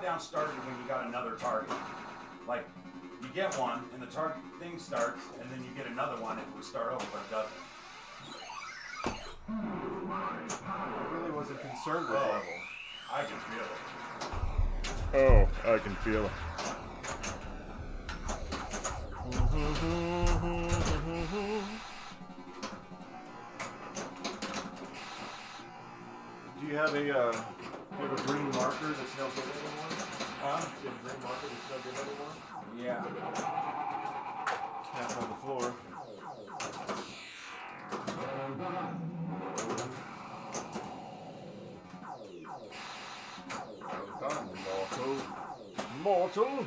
countdown started when you got another target. Like, you get one, and the target thing starts, and then you get another one if it would start over, but it doesn't. I really wasn't concerned with level. I can feel it. Oh, I can feel it. Do you have a green marker that's no good anymore? Huh? Do you have a green marker that's no good anymore? Yeah. Tap on the floor. Mortal.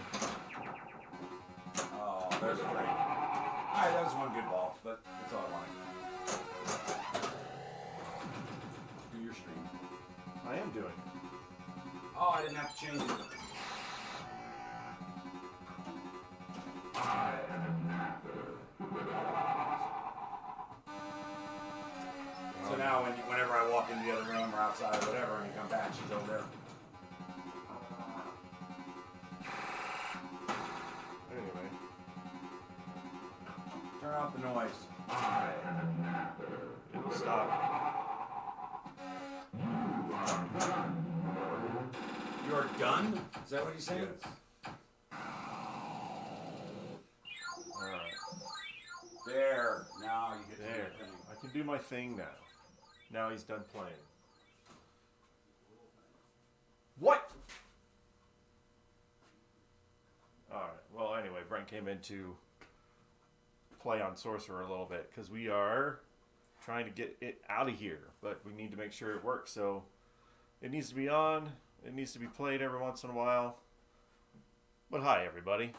Oh, there's a break. Alright, that was one good ball, but that's all I wanted. Do your stream. I am doing. Oh, I didn't have to change it. So now, whenever I walk into the other room or outside or whatever, and you come back, she's over there. Anyway. Turn off the noise. It'll stop. You're done? Is that what you said? Yes. Alright. There. Now you get to do There. your thing. I can do my thing now. Now he's done playing. What? Alright. Well, anyway, Brent came in to play on Sorcerer a little bit because we are trying to get it out of here, but we need to make sure it works. So it needs to be on. It needs to be played every once in a while. But hi, everybody.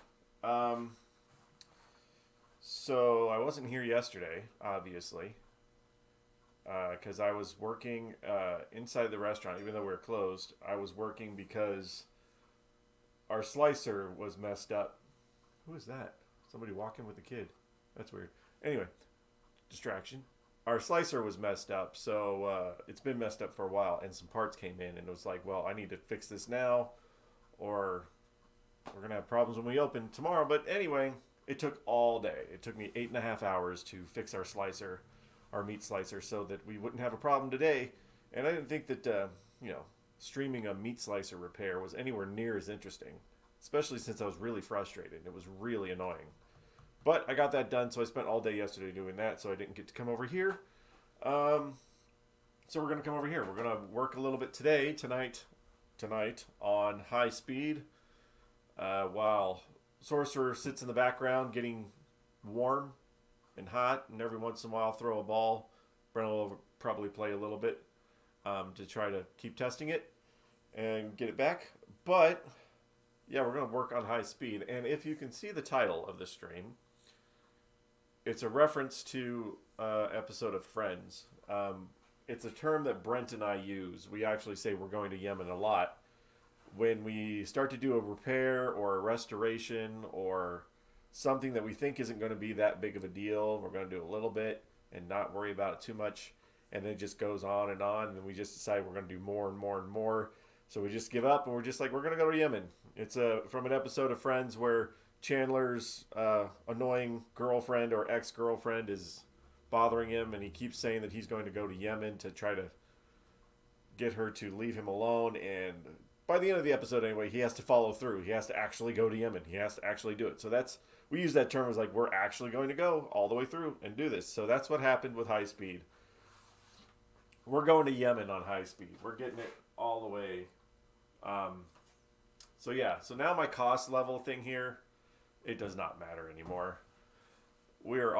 So I wasn't here yesterday, obviously, because I was working inside the restaurant, even though we were closed. I was working because our slicer was messed up. Who is that? Somebody walking with a kid. That's weird. Anyway, distraction. Our slicer was messed up, so it's been messed up for a while, and some parts came in, and it was like, well, I need to fix this now, or we're going to have problems when we open tomorrow. But anyway, it took all day. It took me 8.5 hours to fix our slicer, our meat slicer, so that we wouldn't have a problem today. And I didn't think that, streaming a meat slicer repair was anywhere near as interesting, especially since I was really frustrated. It was really annoying. But I got that done, so I spent all day yesterday doing that, so I didn't get to come over here. So we're going to come over here. We're going to work a little bit tonight, on high speed, while Sorcerer sits in the background getting warm and hot, and every once in a while throw a ball. Brent will probably play a little bit to try to keep testing it and get it back. But, yeah, we're going to work on high speed. And if you can see the title of the stream, it's a reference to episode of Friends. It's a term that Brent and I use. We actually say we're going to Yemen a lot. When we start to do a repair or a restoration or something that we think isn't going to be that big of a deal, we're going to do a little bit and not worry about it too much. And then it just goes on, and then we just decide we're going to do more and more and more. So we just give up, and we're just like, we're going to go to Yemen. It's from an episode of Friends where Chandler's annoying girlfriend or ex-girlfriend is bothering him, and he keeps saying that he's going to go to Yemen to try to get her to leave him alone. And by the end of the episode anyway, he has to follow through. He has to actually go to Yemen. He has to actually do it. So we use that term as like, we're actually going to go all the way through and do this. So that's what happened with high speed. We're going to Yemen on high speed. We're getting it all the way. So now my cost level thing here, it does not matter anymore. We're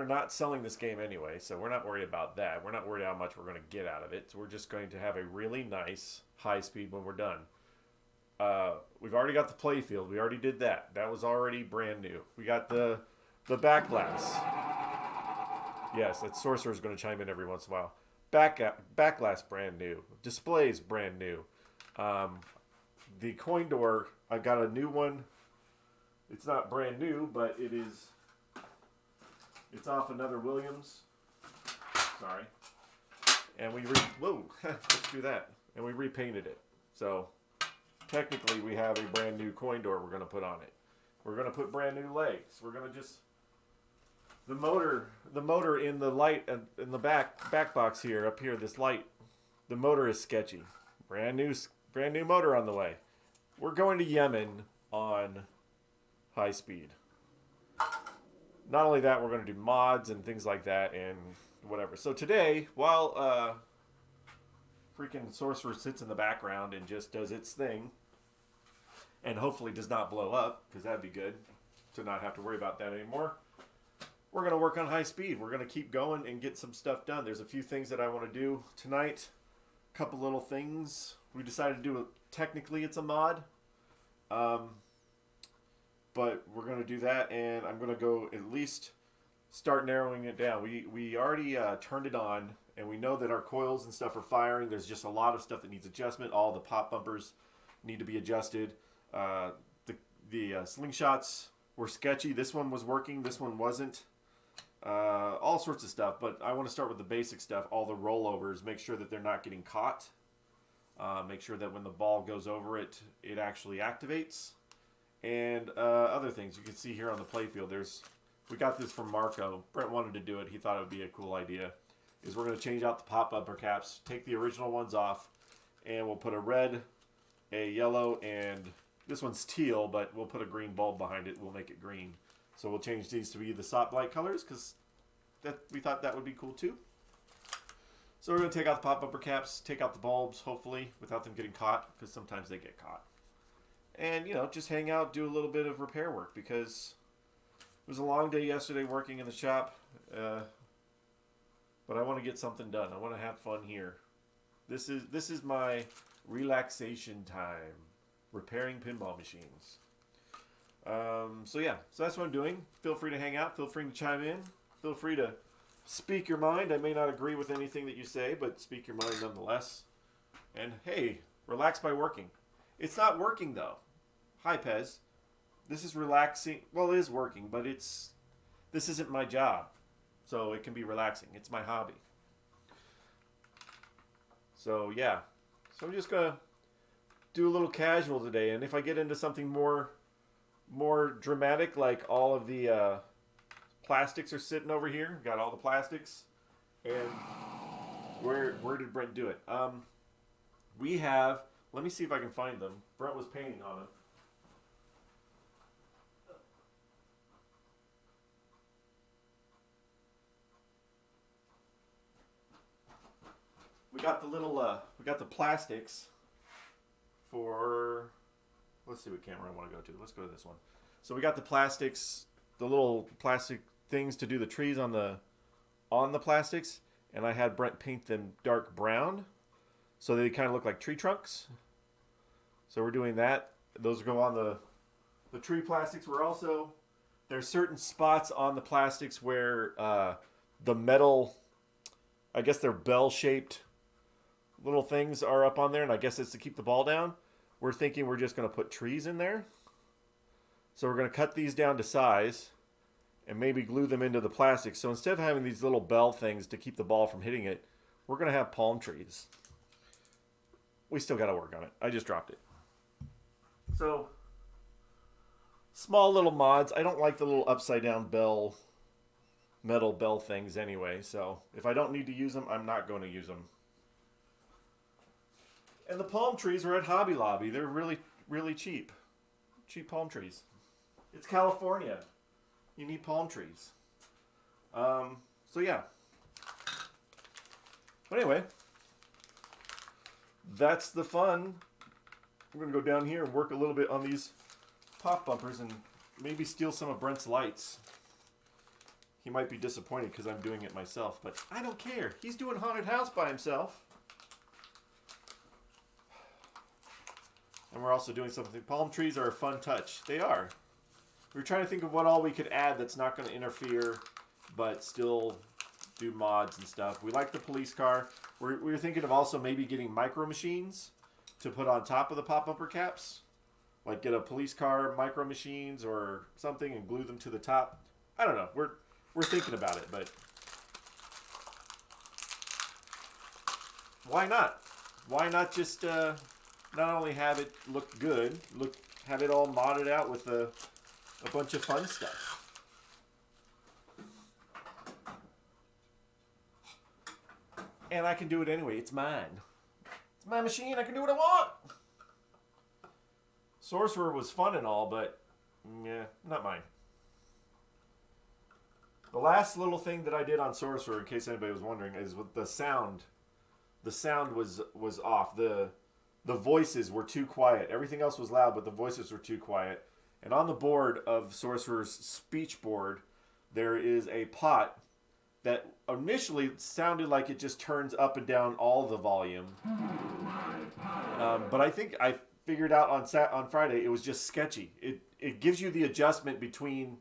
not selling this game anyway, so we're not worried about that. We're not worried how much we're going to get out of it. So we're just going to have a really nice high speed when we're done. We've already got the play field. We already did that. That was already brand new. We got the back glass. Yes, that Sorcerer's going to chime in every once in a while. Back glass, brand new. Displays, brand new. The coin door, I got a new one. It's not brand new, but it's off another Williams. Sorry. And let's do that. And we repainted it. So technically we have a brand new coin door we're going to put on it. We're going to put brand new legs. We're going to just the motor in the light in the back box here up here, this light, the motor is sketchy. Brand new motor on the way. We're going to Yemen on high speed. Not only that, we're going to do mods and things like that and whatever. So today, while freaking Sorcerer sits in the background and just does its thing, and hopefully does not blow up, because that'd be good to not have to worry about that anymore, we're going to work on high speed. We're going to keep going and get some stuff done. There's a few things that I want to do tonight. A couple little things. We decided to do technically it's a mod. But we're going to do that, and I'm going to go at least start narrowing it down. We already turned it on, and we know that our coils and stuff are firing. There's just a lot of stuff that needs adjustment. All the pop bumpers need to be adjusted. The slingshots were sketchy. This one was working. This one wasn't. All sorts of stuff, but I want to start with the basic stuff. All the rollovers, make sure that they're not getting caught. Make sure that when the ball goes over it, it actually activates. And other things you can see here on the playfield. We got this from Marco. Brent wanted to do it. He thought it would be a cool idea. Is we're going to change out the pop bumper caps, take the original ones off, and we'll put a red, a yellow, and this one's teal, but we'll put a green bulb behind it. We'll make it green. So we'll change these to be the SOP light colors because we thought that would be cool too. So we're going to take out the pop bumper caps, take out the bulbs, hopefully, without them getting caught, because sometimes they get caught. And, just hang out, do a little bit of repair work, because it was a long day yesterday working in the shop, but I want to get something done. I want to have fun here. This is my relaxation time, repairing pinball machines. So that's what I'm doing. Feel free to hang out. Feel free to chime in. Feel free to speak your mind. I may not agree with anything that you say, but speak your mind nonetheless. And hey, relax by working. It's not working though. Hi, Pez. This is relaxing. Well, it is working, but this isn't my job. So it can be relaxing. It's my hobby. So yeah. So I'm just going to do a little casual today. And if I get into something more dramatic, like all of the plastics are sitting over here. Got all the plastics. And where did Brent do it? We have, let me see if I can find them. Brent was painting on them. We got the little, we got the plastics for, let's see what camera I want to go to. Let's go to this one. So we got the plastics, the little plastic things to do the trees on the plastics, and I had Brent paint them dark brown so they kind of look like tree trunks. So we're doing that. Those go on the tree plastics. There's certain spots on the plastics where the metal, I guess they're bell-shaped little things are up on there, and I guess it's to keep the ball down. We're thinking we're just going to put trees in there. So we're going to cut these down to size and maybe glue them into the plastic. So instead of having these little bell things to keep the ball from hitting it, we're going to have palm trees. We still got to work on it. I just dropped it. So, small little mods. I don't like the little upside down metal bell things anyway. So if I don't need to use them, I'm not going to use them. And the palm trees are at Hobby Lobby. They're really, really cheap. Cheap palm trees. It's California. You need palm trees. So yeah. But anyway, that's the fun. I'm going to go down here and work a little bit on these pop bumpers and maybe steal some of Brent's lights. He might be disappointed because I'm doing it myself, but I don't care. He's doing Haunted House by himself. And we're also doing something. Palm trees are a fun touch. They are. We were trying to think of what all we could add that's not going to interfere, but still do mods and stuff. We like the police car. We were thinking of also maybe getting micro machines to put on top of the pop bumper caps. Like get a police car micro machines or something and glue them to the top. I don't know. We're thinking about it, but why not? Why not just not only have it look good, have it all modded out with a bunch of fun stuff. And I can do it anyway. It's mine. It's my machine. I can do what I want. Sorcerer was fun and all, but yeah, not mine. The last little thing that I did on Sorcerer, in case anybody was wondering, is with the sound. The sound was off. The voices were too quiet. Everything else was loud, but the voices were too quiet. And on the board of Sorcerer's speech board, there is a pot that initially sounded like it just turns up and down all the volume. But I think I figured out on Friday it was just sketchy. It gives you the adjustment between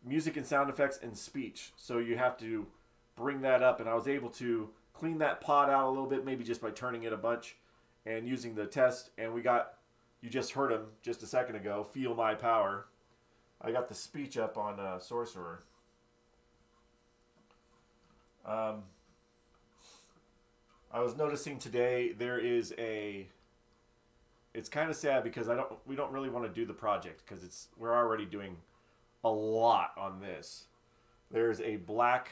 music and sound effects and speech. So you have to bring that up, and I was able to clean that pot out a little bit, maybe just by turning it a bunch and using the test. And you just heard him just a second ago, Feel My Power. I got the speech up on Sorcerer. I was noticing today there is it's kind of sad because we don't really want to do the project because we're already doing a lot on this. There's a Black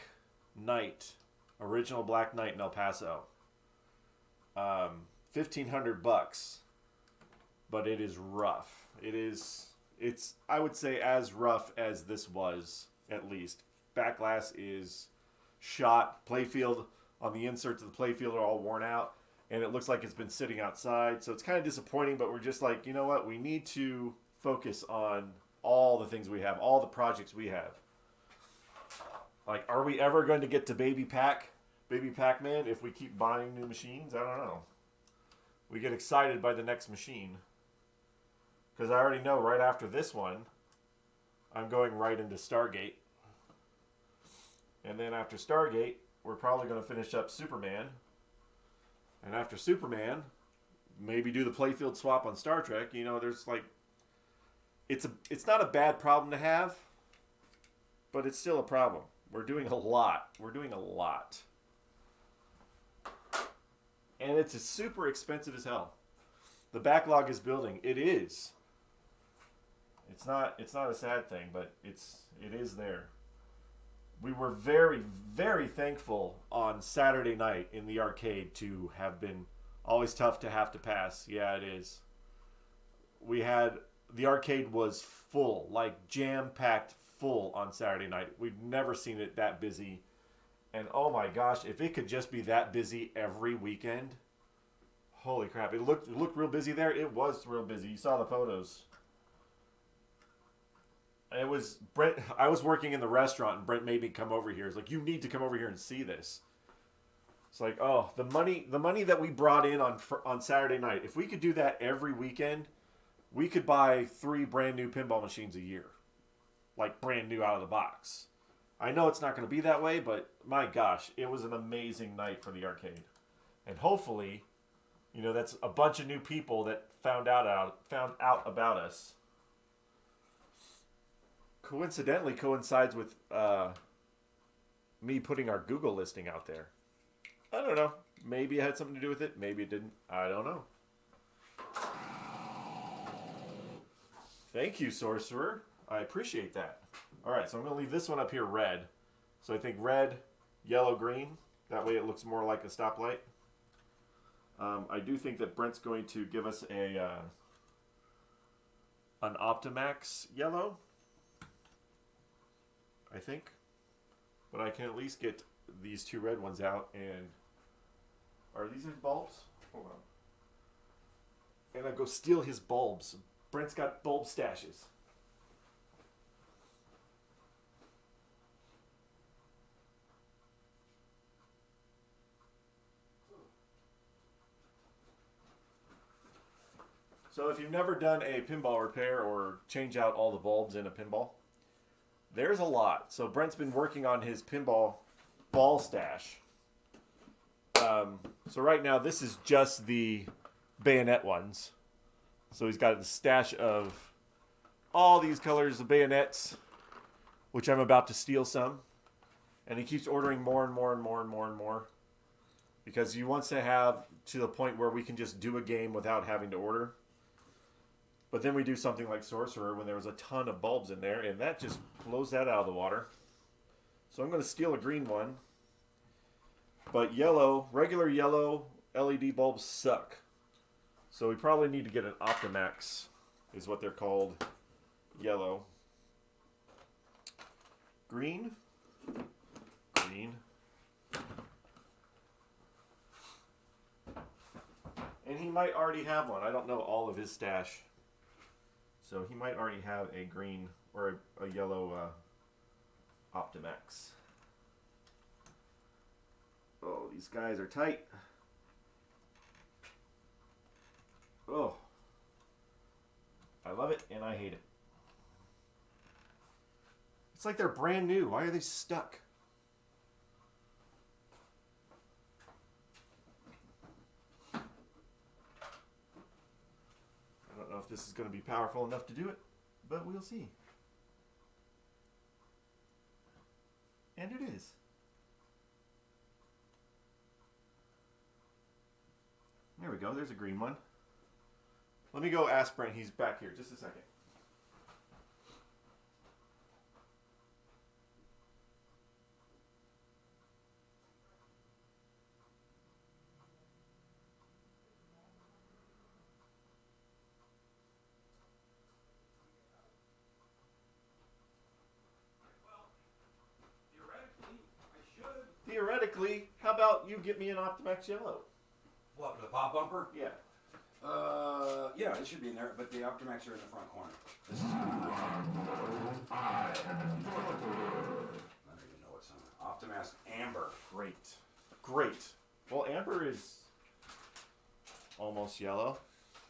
Knight, original Black Knight in El Paso. $1,500, but it is rough. It's I would say as rough as this was, at least. Back glass is shot. Playfield on the inserts of the playfield are all worn out, and it looks like it's been sitting outside, so it's kind of disappointing, but we're just like, you know what, we need to focus on all the things we have, all the projects we have. Like, are we ever going to get to Baby Pac-Man if we keep buying new machines? I don't know. We get excited by the next machine, because I already know right after this one I'm going right into Stargate. And then after Stargate, we're probably going to finish up Superman. And after Superman, maybe do the playfield swap on Star Trek. You know, there's like, it's not a bad problem to have, but it's still a problem. We're doing a lot. And it's super expensive as hell. The backlog is building. It is. It's not a sad thing, but it is there. We were very, very thankful on Saturday night in the arcade to have been always tough to have to pass. Yeah, it is. The arcade was full, like jam-packed full on Saturday night. We've never seen it that busy. And oh my gosh, if it could just be that busy every weekend. Holy crap. It looked real busy there. It was real busy. You saw the photos. It was Brent. I was working in the restaurant, and Brent made me come over here. He's like, "You need to come over here and see this." It's like, oh, the money that we brought in on Saturday night. If we could do that every weekend, we could buy 3 brand new pinball machines a year, like brand new out of the box. I know it's not going to be that way, but my gosh, it was an amazing night for the arcade, and hopefully, you know, that's a bunch of new people that found out about us. Coincidentally coincides with me putting our Google listing out there. I don't know. Maybe it had something to do with it. Maybe it didn't. I don't know. Thank you, Sorcerer. I appreciate that. All right, so I'm going to leave this one up here red. So I think red, yellow, green. That way it looks more like a stoplight. I do think that Brent's going to give us an Optimax yellow. I think. But I can at least get these 2 red ones out. And are these his bulbs? Hold on. And I go steal his bulbs. Brent's got bulb stashes. So if you've never done a pinball repair or change out all the bulbs in a pinball, there's a lot. So Brent's been working on his pinball ball stash. So right now this is just the bayonet ones. So he's got a stash of all these colors of bayonets, which I'm about to steal some. And he keeps ordering more and more and more and more and more. Because you want to have to the point where we can just do a game without having to order. But then we do something like Sorcerer when there was a ton of bulbs in there, and that just blows that out of the water. So I'm going to steal a green one. But yellow, regular yellow LED bulbs suck. So we probably need to get an Optimax, is what they're called. Yellow. Green. Green. And he might already have one. I don't know all of his stash. So he might already have a green or a yellow Optimax. Oh, these guys are tight. Oh. I love it and I hate it. It's like they're brand new. Why are they stuck? I don't know if this is going to be powerful enough to do it, but we'll see. And it is. There we go. There's a green one. Let me go ask Brent. He's back here. Just a second. Theoretically, how about you get me an Optimax Yellow? What, for the pop bumper? Yeah. Yeah, it should be in there, but the Optimax are in the front corner. This is I don't even know what's on it. Optimax Amber. Great. Great. Well, Amber is almost yellow.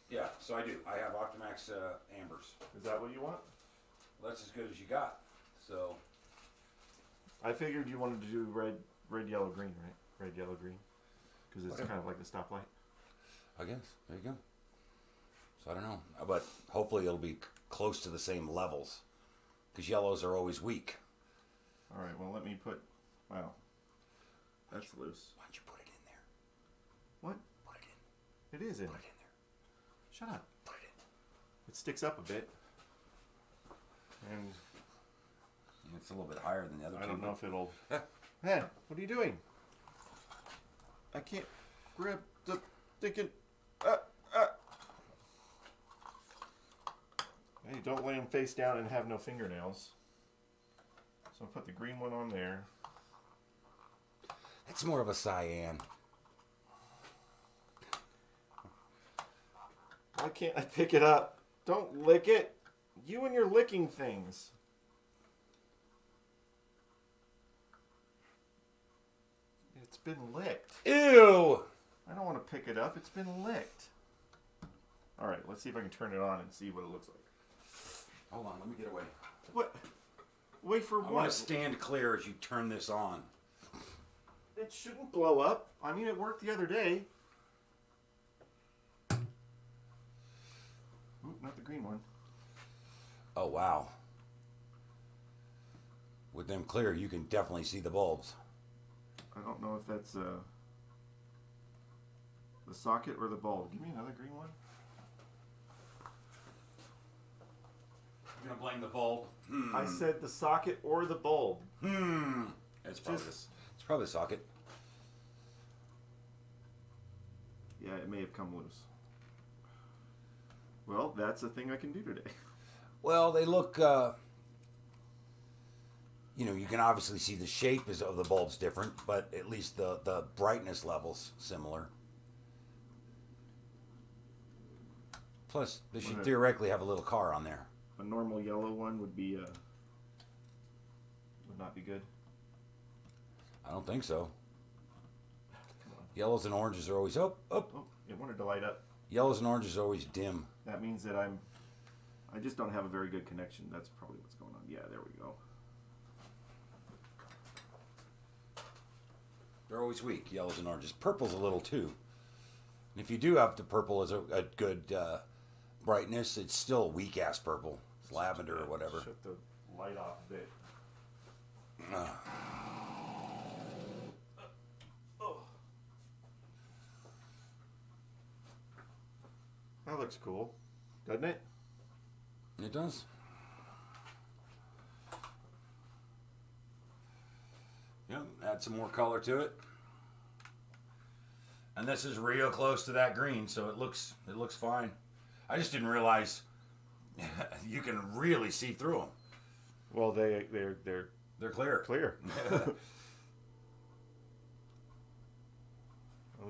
Yeah, so I do. I have Optimax Ambers. Is that what you want? Well, that's as good as you got. So, I figured you wanted to do red, yellow, green, right? Red, yellow, green. Because it's kind of like the stoplight. I guess. There you go. So I don't know. But hopefully it'll be close to the same levels. Because yellows are always weak. All right, well, let me put... Wow. That's loose. Why don't you put it in there? What? Put it in. It is in. Put it in there. Shut up. Put it in. It sticks up a bit. And Yeah, it's a little bit higher than the other two. I don't know if it'll... Yeah. Man, what are you doing? I can't grab the thinking... Hey, don't lay him face down and have no fingernails. So I'll put the green one on there. It's more of a cyan. Why can't I pick it up? Don't lick it. You and your licking things. It's been licked. Ew! I don't want to pick it up. It's been licked. All right, let's see if I can turn it on and see what it looks like. Hold on, let me get away. What? Wait for I what? want to stand clear as you turn this on. It shouldn't blow up. I mean, it worked the other day. Ooh, not the green one. Oh, wow. With them clear, you can definitely see the bulbs. I don't know if that's the socket or the bulb. Give me another green one. You're gonna blame the bulb? I said the socket or the bulb. It's probably it's probably the socket. Yeah, it may have come loose. Well, that's a thing I can do today. Well, they look. You know, you can obviously see the shape of the bulbs different, but at least the brightness levels similar. Plus, they should theoretically have a little car on there. A normal yellow one would be would not be good. I don't think so. Yellows and oranges are always Oh, it wanted to light up. Yellows and oranges are always dim. That means that I just don't have a very good connection. That's probably what's going on. Yeah, there we go. They're always weak, yellows and oranges. Purple's a little too. And if you do have the purple as a good brightness, it's still a weak ass purple. It's lavender or whatever. Shut the light off a bit. That looks cool, doesn't it? It does. Yep, add some more color to it. And this is real close to that green, so it looks fine. I just didn't realize you can really see through them. Well, they're clear. clear. Let me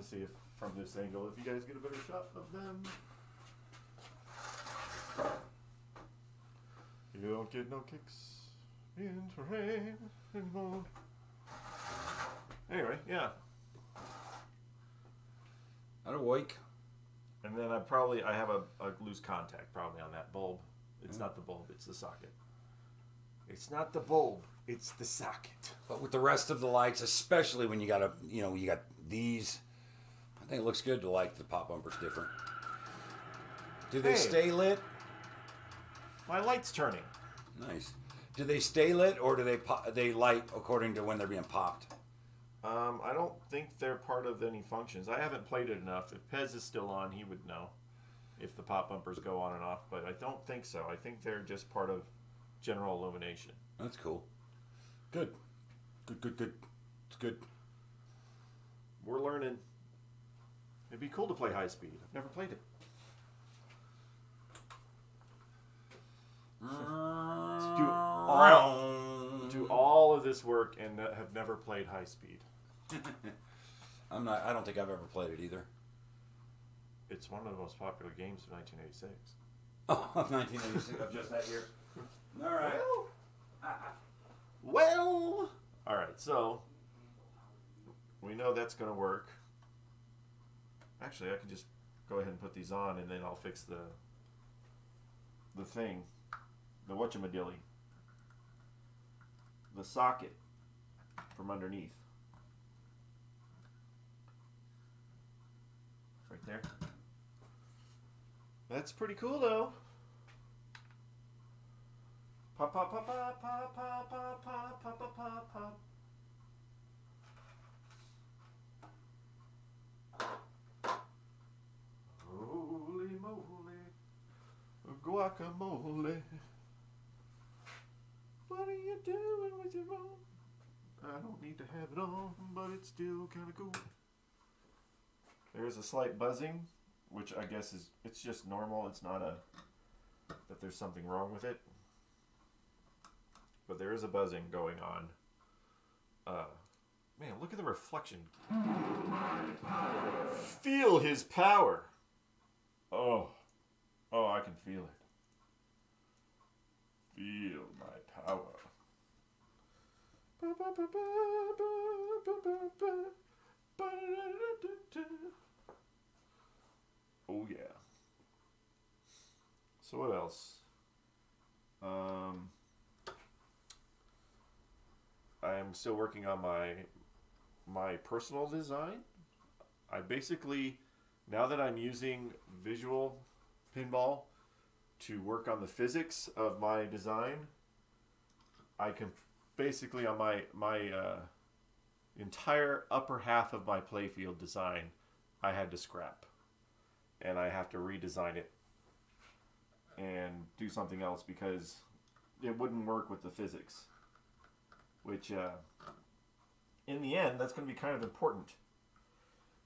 see if from this angle, if you guys get a better shot of them. You don't get no kicks in terrain anymore. Anyway, yeah. That'll wake. And then I have a loose contact probably on that bulb. It's not the bulb, it's the socket. It's not the bulb, it's the socket. But with the rest of the lights, especially when you got these, I think it looks good to light the pop bumpers different. Do they stay lit? My light's turning. Nice. Do they stay lit or do they light according to when they're being popped? I don't think they're part of any functions. I haven't played it enough. If Pez is still on, he would know if the pop bumpers go on and off, but I don't think so. I think they're just part of general illumination. That's cool. Good. It's good. We're learning. It'd be cool to play high speed. I've never played it. Do all of this work and have never played high speed. I don't think I've ever played it either. It's one of the most popular games of 1986. Oh, of 1986, of just that year. All right. Well. All right. So we know that's going to work. Actually, I can just go ahead and put these on, and then I'll fix the thing, the whatchamadilly, the socket from underneath. Right there. That's pretty cool, though. Pop, pop, pop, pop, pop, pop, pop, pop, pop, pop, pop, pop. Holy moly, guacamole. What are you doing with your own? I don't need to have it on, but it's still kind of cool. There's a slight buzzing, which I guess it's just normal. It's not that there's something wrong with it. But there is a buzzing going on. Man, look at the reflection. Feel his power. Oh, I can feel it. Feel my power. Oh yeah. So what else? I am still working on my personal design. I basically, now that I'm using visual pinball to work on the physics of my design, I can basically on my entire upper half of my playfield design, I had to scrap, and I have to redesign it and do something else because it wouldn't work with the physics. Which, in the end, that's going to be kind of important.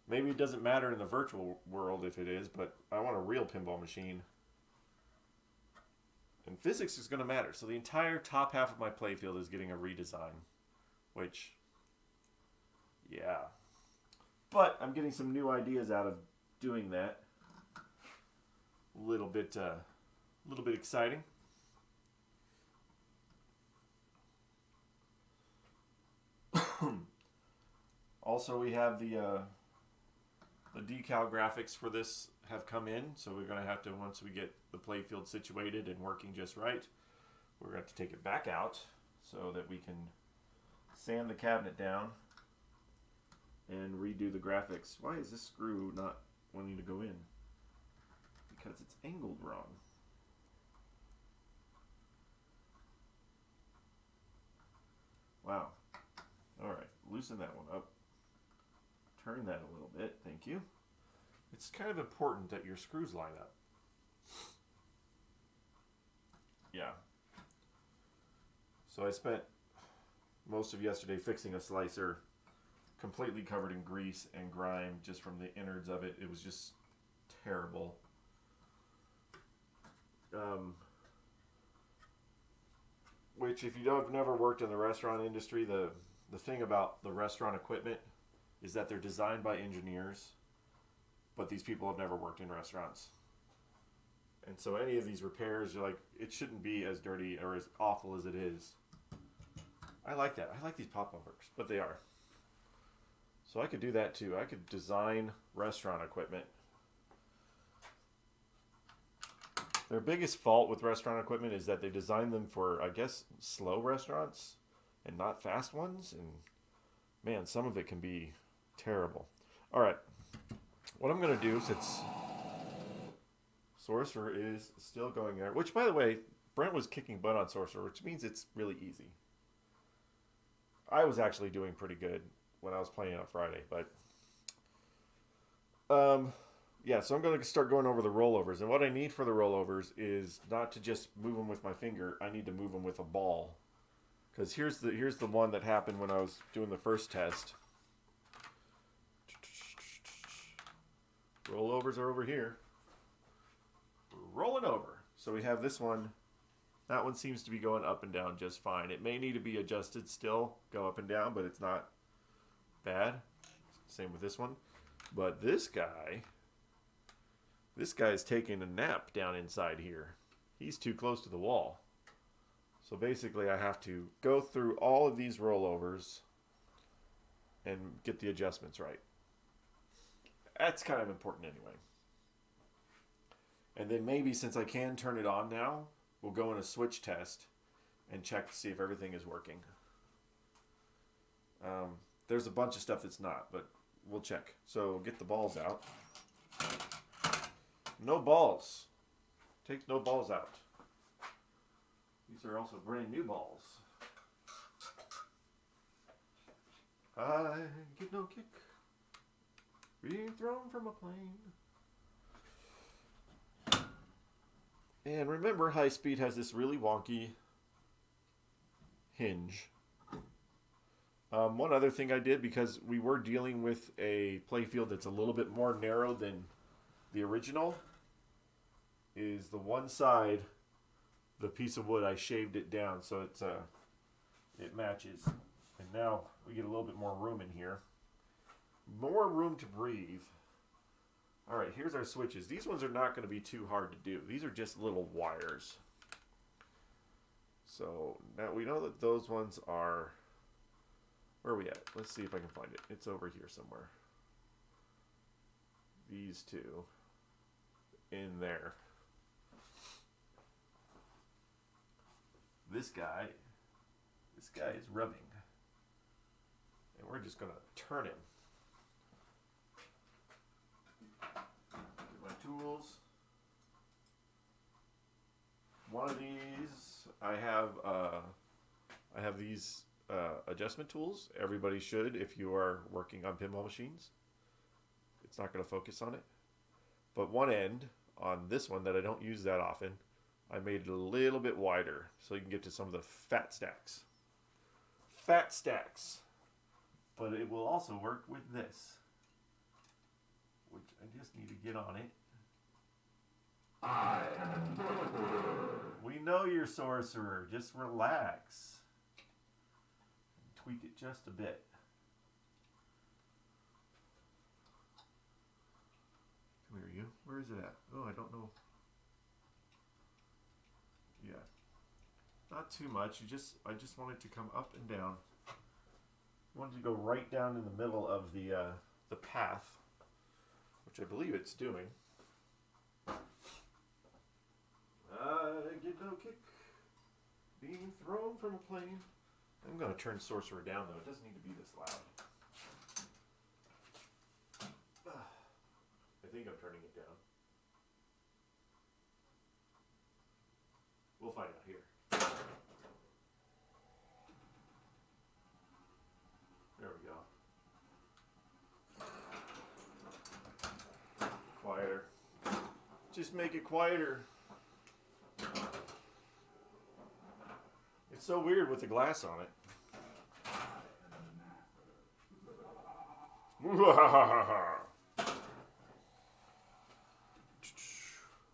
Maybe it doesn't matter in the virtual world if it is, but I want a real pinball machine. And physics is going to matter. So the entire top half of my playfield is getting a redesign. Which, yeah. But I'm getting some new ideas out of doing that. A little bit exciting. Also, we have the decal graphics for this have come in, so we're going to have to, once we get the playfield situated and working just right, we're going to have to take it back out so that we can sand the cabinet down and redo the graphics. Why is this screw not wanting to go in? Because it's angled wrong. Wow. Alright, loosen that one up. Turn that a little bit, thank you. It's kind of important that your screws line up. Yeah. So I spent most of yesterday fixing a slicer completely covered in grease and grime just from the innards of it. It was just terrible. Which, if you have never worked in the restaurant industry, the thing about the restaurant equipment is that they're designed by engineers, but these people have never worked in restaurants. And so any of these repairs, you're like, it shouldn't be as dirty or as awful as it is. I like that. I like these pop-up works, but they are. So I could do that too. I could design restaurant equipment. Their biggest fault with restaurant equipment is that they design them for, I guess, slow restaurants and not fast ones. And man, some of it can be terrible. All right. What I'm going to do, since Sorcerer is still going there, which, by the way, Brent was kicking butt on Sorcerer, which means it's really easy. I was actually doing pretty good when I was playing on Friday, but yeah, so I'm going to start going over the rollovers. And what I need for the rollovers is not to just move them with my finger. I need to move them with a ball. Because here's the one that happened when I was doing the first test. Rollovers are over here. We're rolling over. So we have this one. That one seems to be going up and down just fine. It may need to be adjusted still, go up and down, but it's not bad. Same with this one. But this guy is taking a nap down inside here. He's too close to the wall. So basically I have to go through all of these rollovers and get the adjustments right. That's kind of important anyway. And then maybe, since I can turn it on now, we'll go in a switch test and check to see if everything is working. There's a bunch of stuff that's not, but we'll check. So get the balls out. No balls. Take no balls out. These are also brand new balls. I get no kick being thrown from a plane. And remember, High Speed has this really wonky hinge. One other thing I did, because we were dealing with a playfield that's a little bit more narrow than the original, is the one side, the piece of wood, I shaved it down so it's it matches. And now we get a little bit more room in here. More room to breathe. All right, here's our switches. These ones are not going to be too hard to do. These are just little wires. So now we know that those ones are... Where are we at? Let's see if I can find it. It's over here somewhere. These two in there. This guy is rubbing. And we're just going to turn him. Get my tools. One of these, I have these adjustment tools. Everybody should, if you are working on pinball machines. It's not going to focus on it. But one end on this one that I don't use that often, I made it a little bit wider so you can get to some of the fat stacks. Fat stacks. But it will also work with this, which I just need to get on it. We know you're Sorcerer. Just relax. Tweak it just a bit. Come here, you. Where is it at? Oh, I don't know. Yeah. Not too much. I just want it to come up and down. I want it to go right down in the middle of the path, which I believe it's doing. I get no kick being thrown from a plane. I'm going to turn Sorcerer down, though. It doesn't need to be this loud. I think I'm turning it down. We'll find out here. There we go. Quieter. just make it quieter. It's so weird with the glass on it.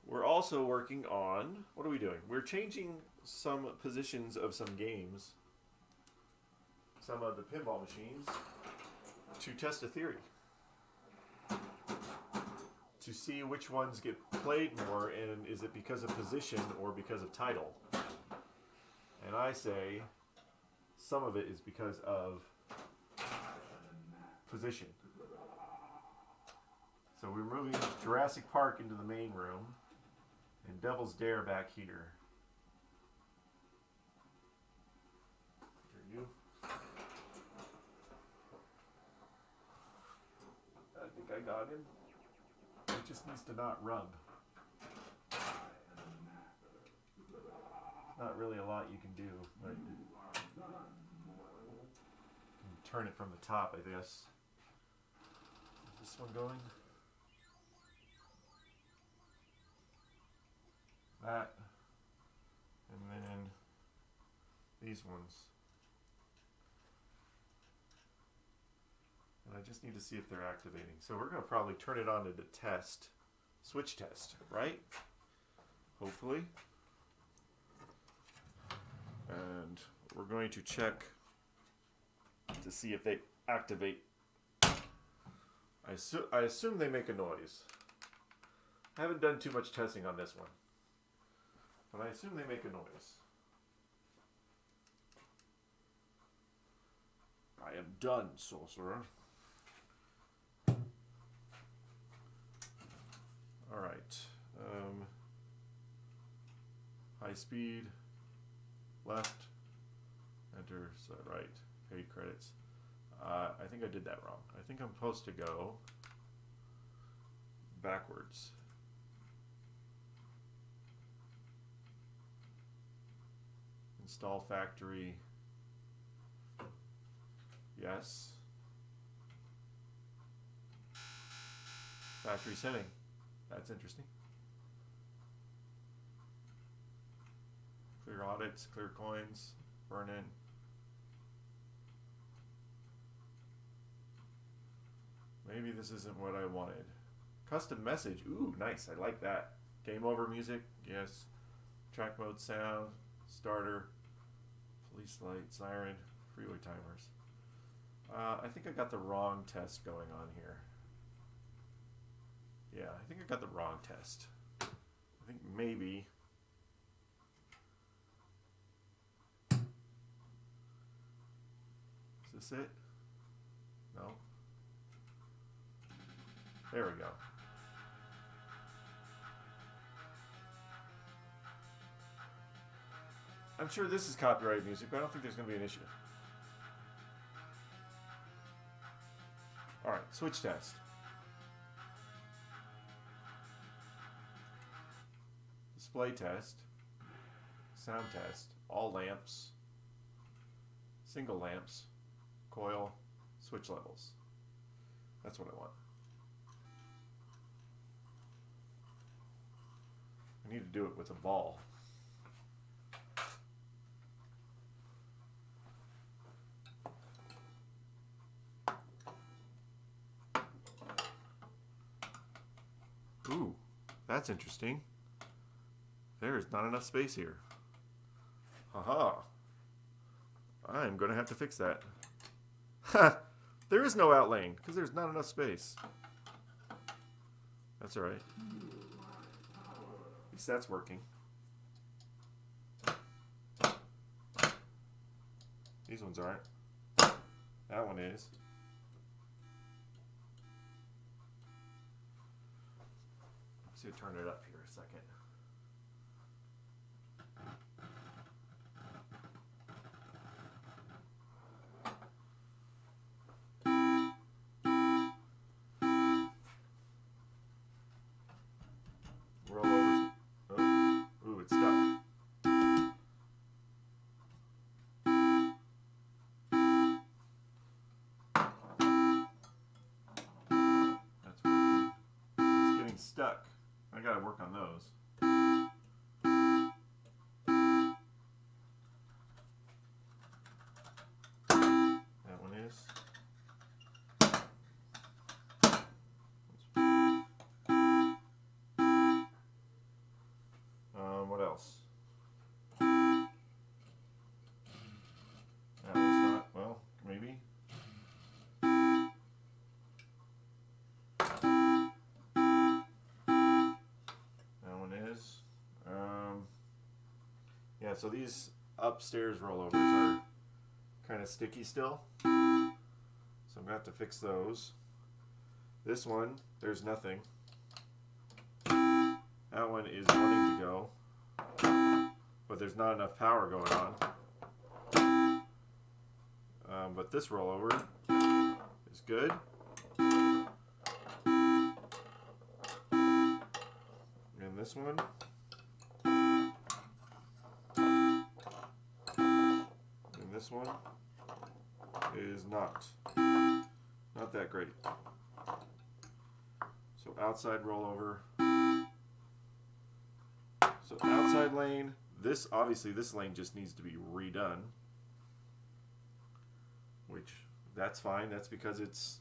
We're also working on, what are we doing? We're changing some positions of some games, some of the pinball machines, to test a theory. To see which ones get played more, and is it because of position or because of title? And I say some of it is because of position. So we're moving Jurassic Park into the main room and Devil's Dare back here. Here you. I think I got him. It just needs to not rub. Not really a lot you can do, but you can turn it from the top, I guess. Is this one going? That. And then these ones. And I just need to see if they're activating. So we're going to probably turn it on to the test. Switch test, right? Hopefully. And we're going to check to see if they activate. I assume they make a noise. I haven't done too much testing on this one, but I assume they make a noise. I am done, sorcerer. All right. High speed. Left, enter, so right, paid credits. I think I did that wrong. I think I'm supposed to go backwards. Install factory. Yes. Factory setting. That's interesting. Clear audits, clear coins, burn in. Maybe this isn't what I wanted. Custom message. Ooh, nice. I like that. Game over music. Yes. Track mode sound. Starter. Police light. Siren. Freeway timers. I think I got the wrong test going on here. Yeah, I think I got the wrong test. I think maybe... Is this it? No. There we go. I'm sure this is copyrighted music, but I don't think there's going to be an issue. Alright, switch test. Display test. Sound test. All lamps. Single lamps. Coil. Switch levels. That's what I want. I need to do it with a ball. Ooh, that's interesting. There is not enough space here. Haha. I'm going to have to fix that. Ha! There is no outlaying because there's not enough space. That's alright. At least that's working. These ones aren't. That one is. Let's see, turn it up here a second. Roll over. Oh. Ooh, it's stuck. That's working. It's getting stuck. I gotta work on those. That one is. What else? That one's not, well, maybe. That one is. Yeah, so these upstairs rollovers are kind of sticky still. So I'm going to have to fix those. This one, there's nothing. That one is wanting to go, but there's not enough power going on. But this rollover is good. And this one. And this one is not that great. So outside rollover. So outside lane, obviously this lane just needs to be redone. Which, that's fine. That's because it's,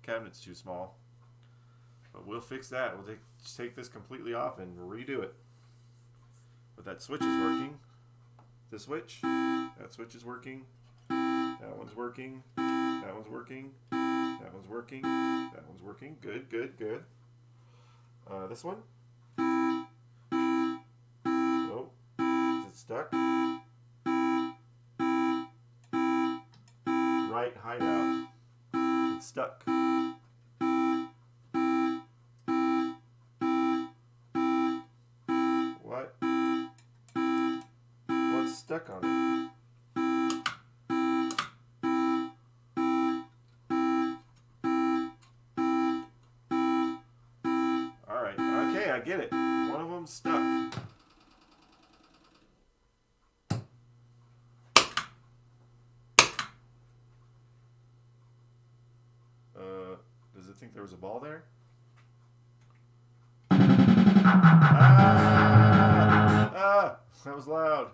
cabinet's too small. But we'll fix that. We'll just take this completely off and redo it. But that switch is working. This switch, that switch is working. That one's working. That one's working. That one's working. That one's working. Good, good, good. This one. Nope. Is it stuck? Right hideout. It's stuck. What? What's stuck on it? Alright, okay, I get it. One of them's stuck. Does it think there was a ball there? That was loud.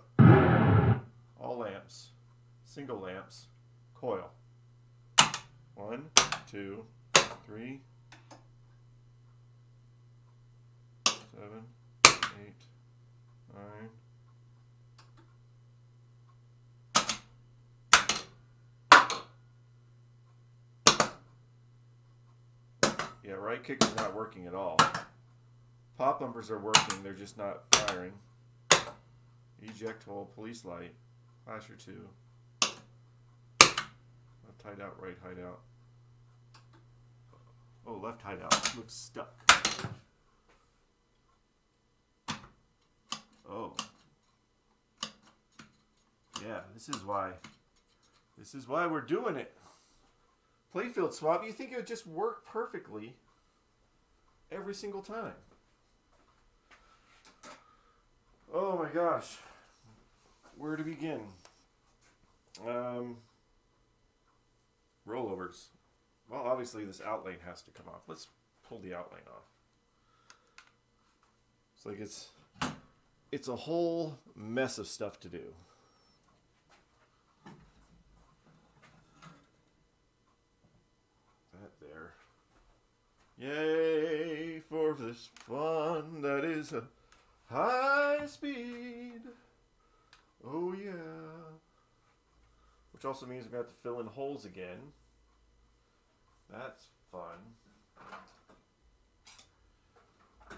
All lamps. Single lamps. Coil. 1, 2, 3, 7, 8, 9. Yeah, right kicker's not working at all. Pop bumpers are working, they're just not firing. Eject hole, police light, flasher 2. Left hideout, right hideout. Oh, left hideout looks stuck. Oh. Yeah, this is why we're doing it. Playfield swap, you think it would just work perfectly every single time. Oh my gosh. Where to begin? Rollovers. Well, obviously this outlane has to come off. Let's pull the outlane off. It's like it's a whole mess of stuff to do. There. Yay for this fun that is a high speed. Oh yeah. Which also means we're going to have to fill in holes again. That's fun.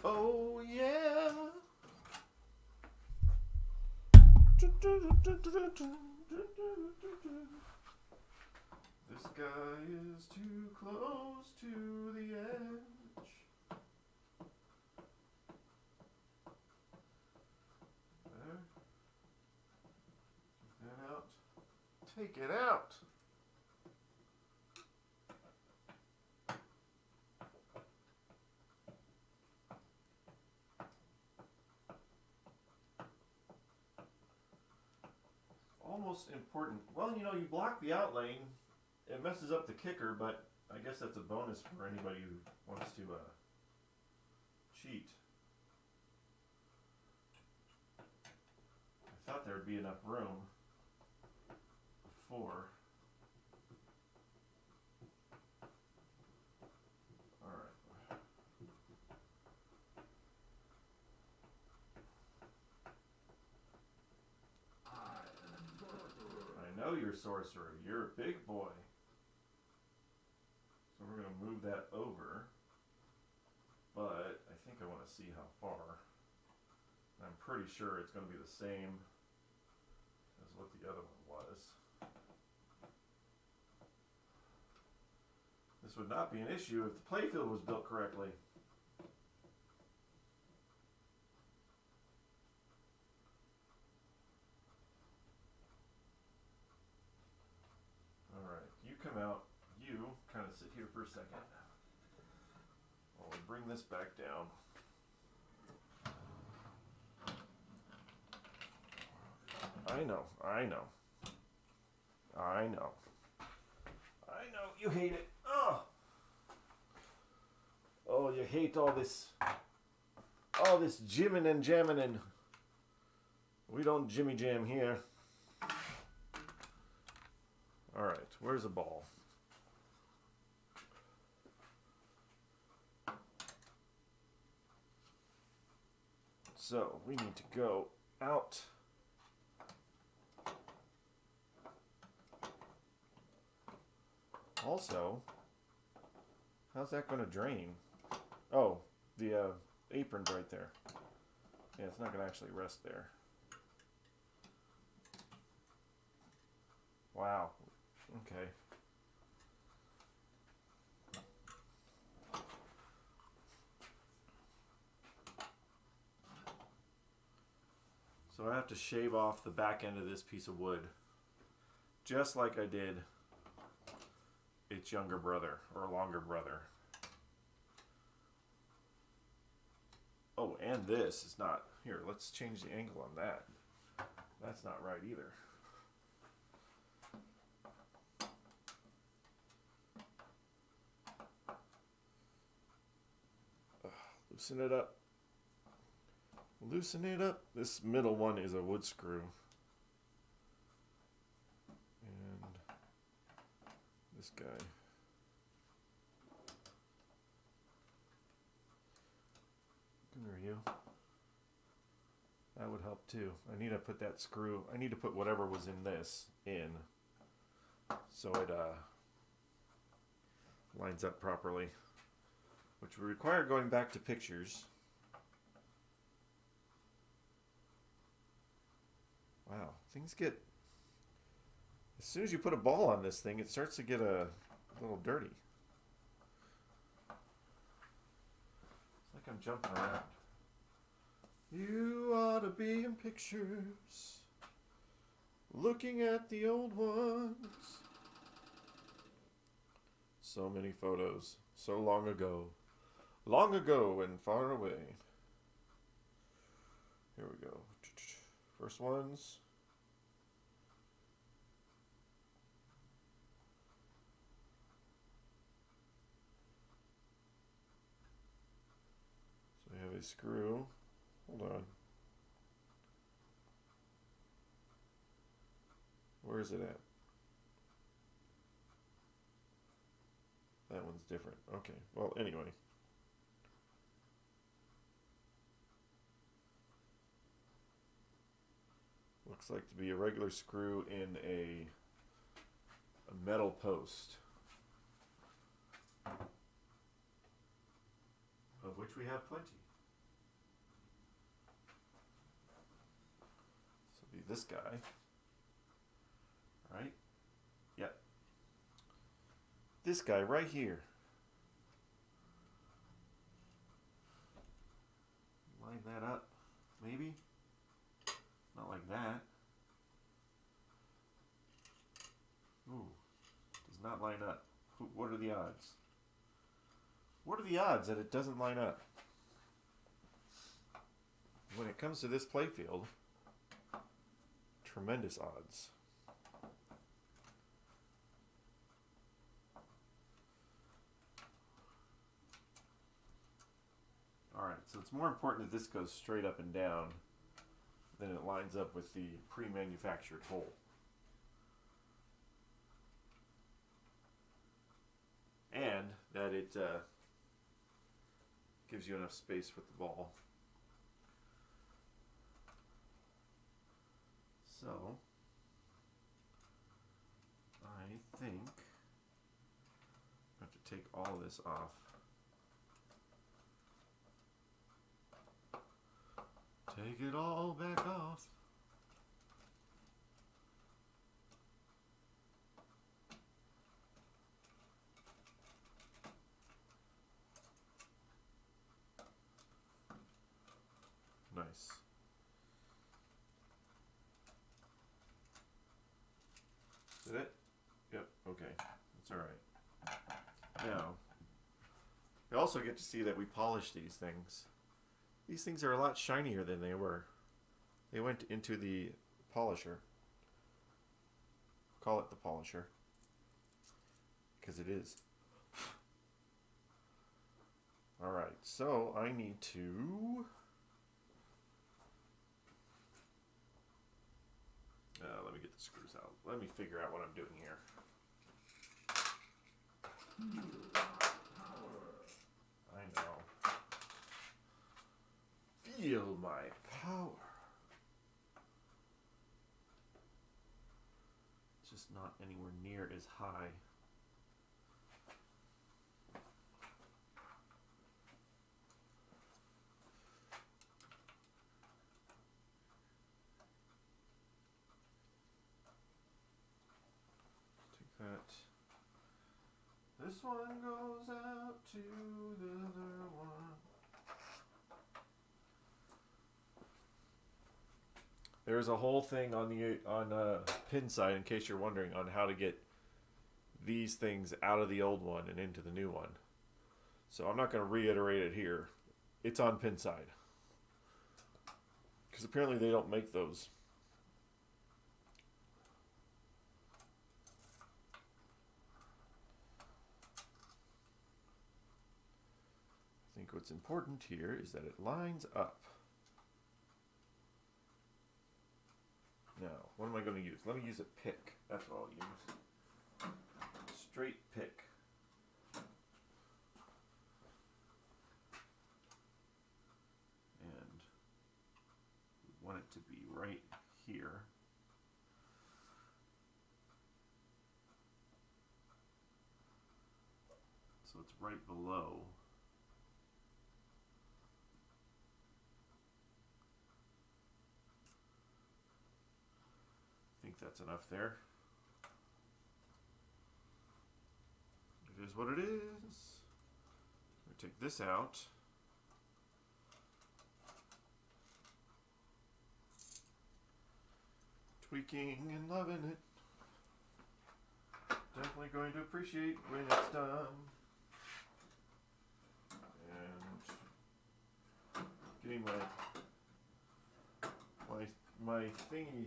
Oh yeah. This guy is too close to the edge. There. Take that out. Take it out. Almost important. Well, you block the out lane. It messes up the kicker, but I guess that's a bonus for anybody who wants to cheat. there'd be enough room for. Alright. I know you're sorcerer. You're a big boy. So we're going to move that over. But I think I want to see how far. I'm pretty sure it's going to be the same as what the other one was. This would not be an issue if the playfield was built correctly. Alright, you come out. You kind of sit here for a second. While we bring this back down. I know. You hate it. Oh, you hate all this jimming and jamming, and we don't jimmy jam here. All right, where's the ball? So we need to go out. Also, how's that going to drain? Oh, the apron's right there. Yeah, it's not going to actually rest there. Wow. Okay. So I have to shave off the back end of this piece of wood, just like I did its younger brother, or longer brother. Oh, and this is not, here, let's change the angle on that. That's not right either. Loosen it up. Loosen it up. This middle one is a wood screw. And this guy. Come here, you. That would help too. I need to put that screw, I need to put whatever was in this in so it lines up properly, which would require going back to pictures. Wow, things get, as soon as you put a ball on this thing, it starts to get a little dirty. It's like I'm jumping around. You ought to be in pictures, looking at the old ones. So many photos, so long ago and far away. Here we go. First ones. So we have a screw. Hold on. Where is it at? That one's different. Okay. Well, anyway. Looks like to be a regular screw in a metal post, of which we have plenty. So it'll be this guy, right? Yep. This guy right here. Line that up, maybe? Not like that. Ooh, does not line up. What are the odds? What are the odds that it doesn't line up? When it comes to this playfield, tremendous odds. Alright, so it's more important that this goes straight up and down then it lines up with the pre-manufactured hole. And that it gives you enough space with the ball. So, I think I have to take all of this off. Take it all back off. Nice. Is that it? Yep, okay. That's alright. Now, you also get to see that we polish these things. These things are a lot shinier than they were. They went into the polisher. Call it the polisher. Because it is. Alright, so I need to... let me get the screws out. Let me figure out what I'm doing here. I know. Feel my power. It's just not anywhere near as high. That. This one goes out to the other one. There's a whole thing on the pin side, in case you're wondering, on how to get these things out of the old one and into the new one. So I'm not going to reiterate it here. It's on pin side. Because apparently they don't make those. I think what's important here is that it lines up. Now, what am I going to use? Let me use a pick. That's what I'll use. Straight pick. And we want it to be right here. So it's right below. I think that's enough there. It is what it is. We take this out. Tweaking and loving it. Definitely going to appreciate when it's done. And getting my thingy,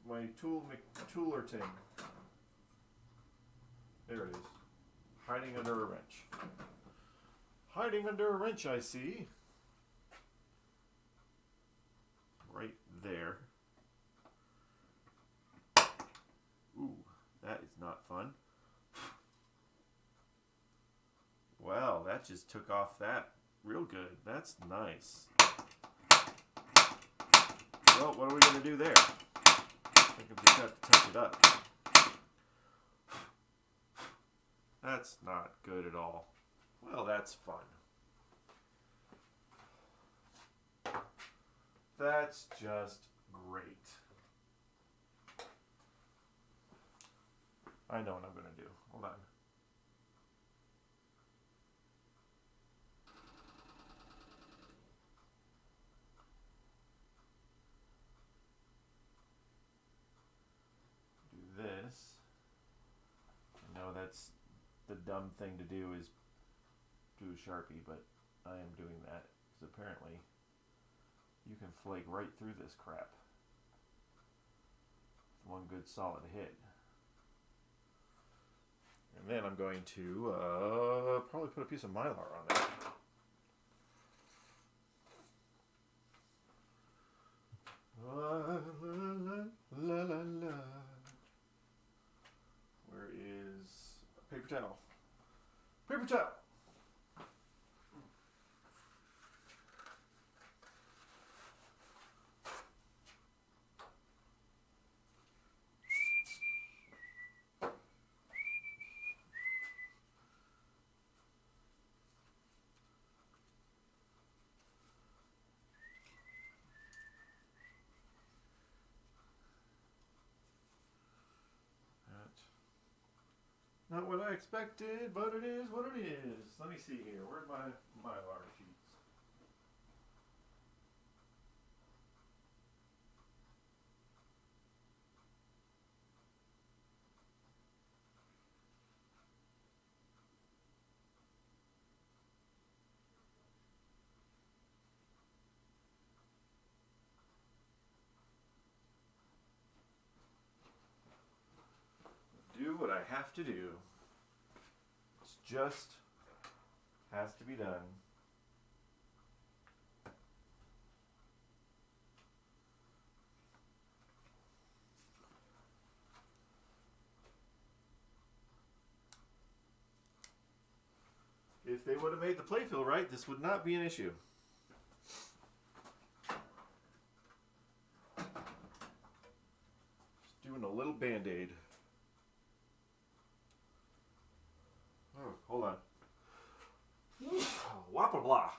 my tooler ting. There it is. Hiding under a wrench. Hiding under a wrench, I see. Right there. Ooh, that is not fun. Well, that just took off that real good. That's nice. Well, what are we going to do there? I think I'm just going to have to touch it up. That's not good at all. Well, that's fun. That's just great. I know what I'm going to do. Hold on. Do this. I know that's the dumb thing to do, is do a Sharpie, but I am doing that because apparently you can flake right through this crap. One good solid hit. And then I'm going to probably put a piece of Mylar on it. La, la, la, la, la. Where is a paper towel? Paper towel! Not what I expected, but it is what it is. Let me see here. Where's my Mylar sheets? Do what I have to do. It's just has to be done. If they would have made the playfill right, this would not be an issue. Just doing a little band-aid. Oh, hold on. Whoppa blah.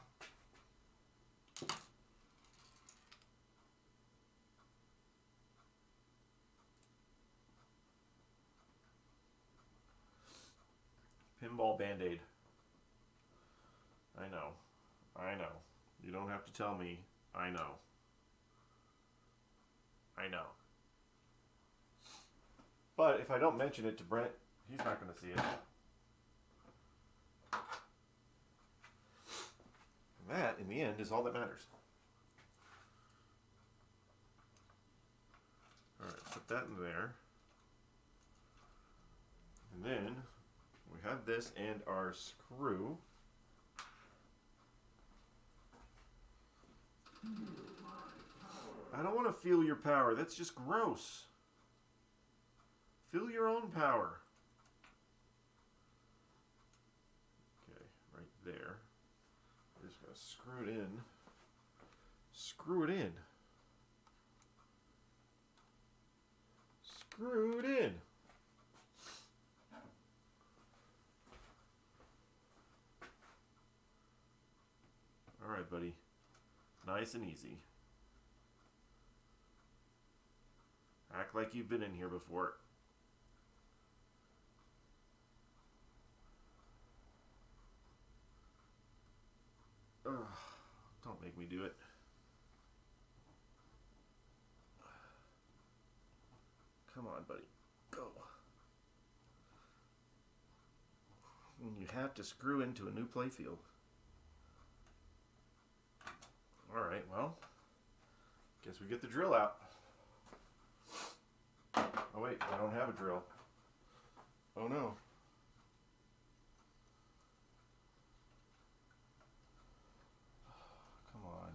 Pinball band-aid. I know. I know. You don't have to tell me. I know. I know. But if I don't mention it to Brent, he's not going to see it. And that, in the end, is all that matters. Alright, put that in there. And then we have this and our screw. I don't want to feel your power. That's just gross. Feel your own power. Okay, right there. We're just going to screw it in. Screw it in. Screw it in. All right, buddy. Nice and easy. Act like you've been in here before. Ugh, don't make me do it. Come on, buddy. Go. And you have to screw into a new playfield. Alright, well, guess we get the drill out. Oh wait, I don't have a drill. Oh no. Come on.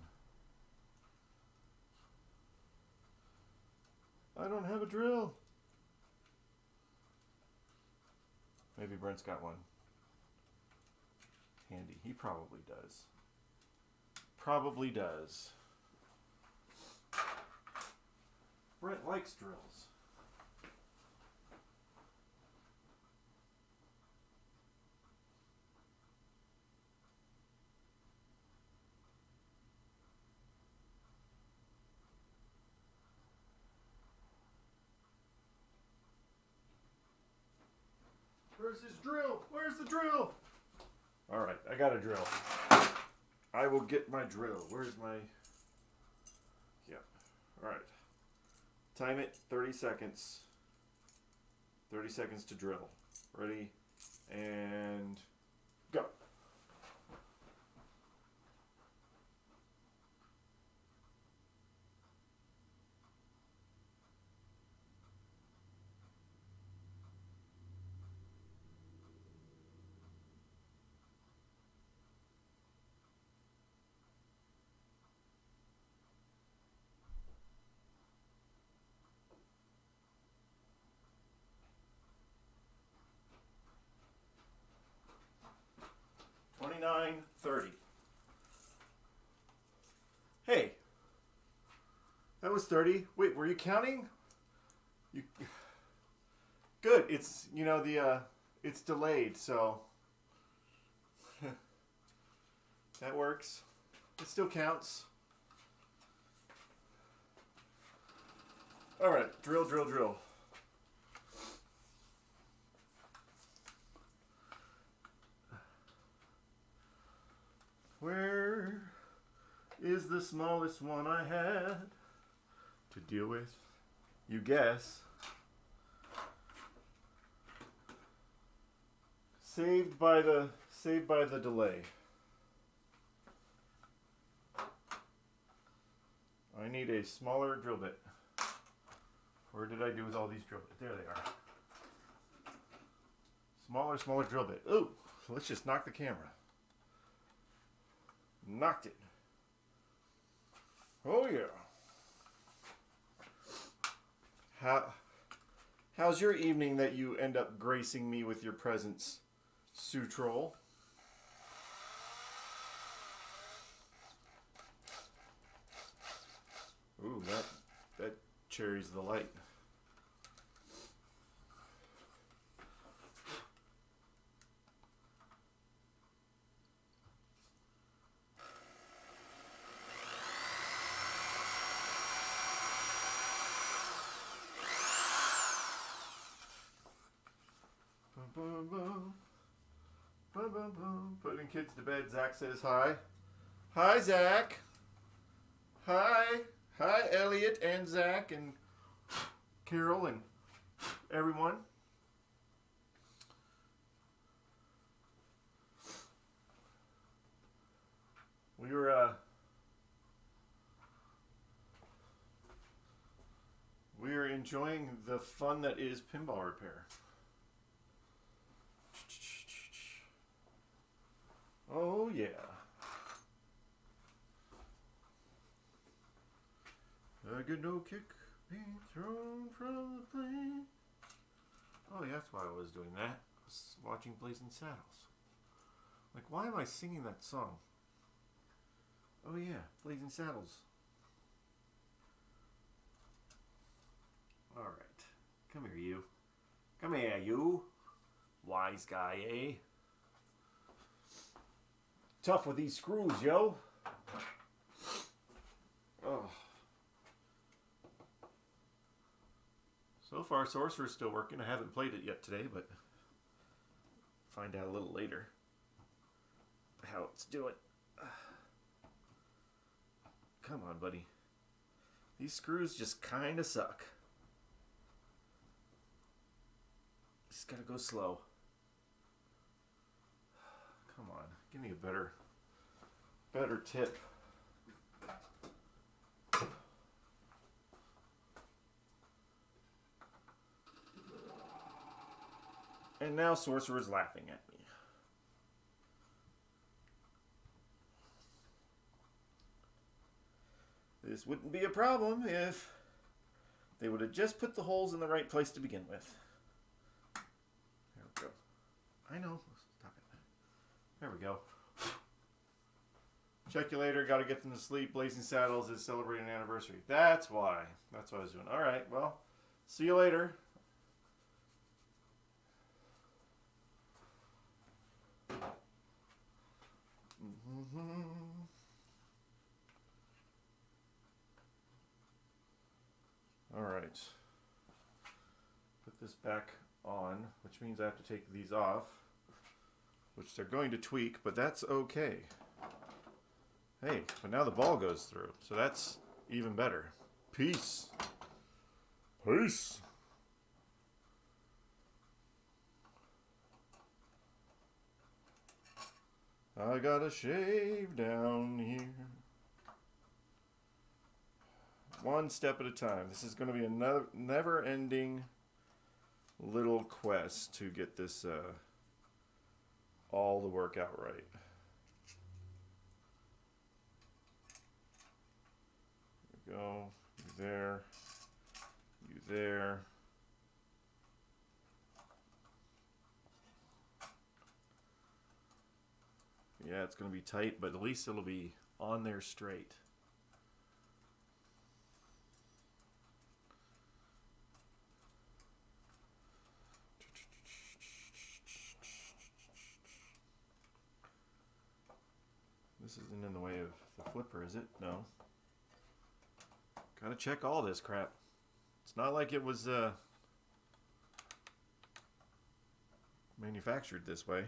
I don't have a drill. Maybe Brent's got one. Handy. He probably does. Probably does. Brent likes drills. Where's his drill? Where's the drill? All right, I got a drill. I will get my drill. Where's my... Yeah. All right. Time it 30 seconds. 30 seconds to drill. Ready? And go. 29:30. Hey, that was 30. Wait, were you counting? You good? It's it's delayed, so that works. It still counts. All right, drill, drill, drill. Where is the smallest one I had to deal with? You guess. Saved by the delay. I need a smaller drill bit. Where did I do with all these drill bits? There they are. Smaller drill bit. Ooh, so let's just knock the camera. Knocked it. Oh yeah. How's your evening that you end up gracing me with your presence, Sue Troll? Ooh, that cherries the light. Boom, boom, boom, boom, boom. Putting kids to bed. Zach says hi. Hi, Zach. Hi. Hi, Elliot and Zach and Carol and everyone. We are enjoying the fun that is pinball repair. Oh yeah. I get no kick being thrown from the plane. Oh yeah, that's why I was doing that. I was watching Blazing Saddles. Like, why am I singing that song? Oh yeah, Blazing Saddles. Alright. Come here, you. Come here, you. Wise guy, eh? Tough with these screws, yo. Oh. So far, Sorcerer's still working. I haven't played it yet today, but find out a little later how it's doing. Come on, buddy. These screws just kind of suck. Just gotta go slow. Come on, give me a better tip. And now Sorcerer's laughing at me. This wouldn't be a problem if they would have just put the holes in the right place to begin with. There we go. I know. Stop it. There we go. Check you later. Got to get them to sleep. Blazing Saddles is celebrating an anniversary. That's why. That's what I was doing. All right. Well, see you later. All right. Put this back on, which means I have to take these off, which they're going to tweak, but that's okay. Hey, but now the ball goes through, so that's even better. Peace. Peace. I gotta shave down here. One step at a time. This is going to be another never-ending little quest to get this all the work out right. There we go. You there. You there. Yeah, it's going to be tight, but at least it'll be on there straight. This isn't in the way of the flipper, is it? No. Gotta check all this crap. It's not like it was manufactured this way.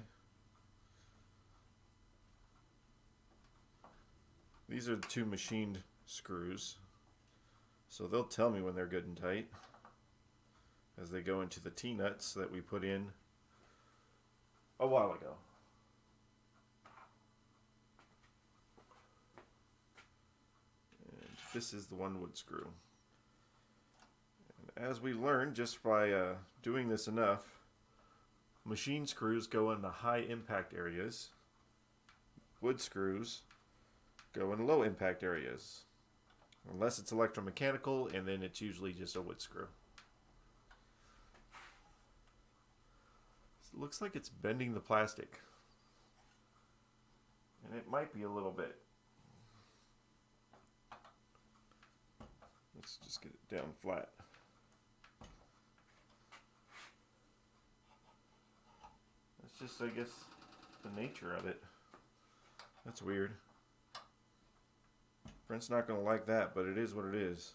These are the 2 machined screws. So they'll tell me when they're good and tight as they go into the T-nuts that we put in a while ago. And this is the 1 wood screw. And as we learned just by doing this enough, machine screws go in the high impact areas. Wood screws go in low impact areas. Unless it's electromechanical, and then it's usually just a wood screw. It looks like it's bending the plastic. And it might be a little bit. Let's just get it down flat. That's just, I guess, the nature of it. That's weird. Brent's not going to like that, but it is what it is.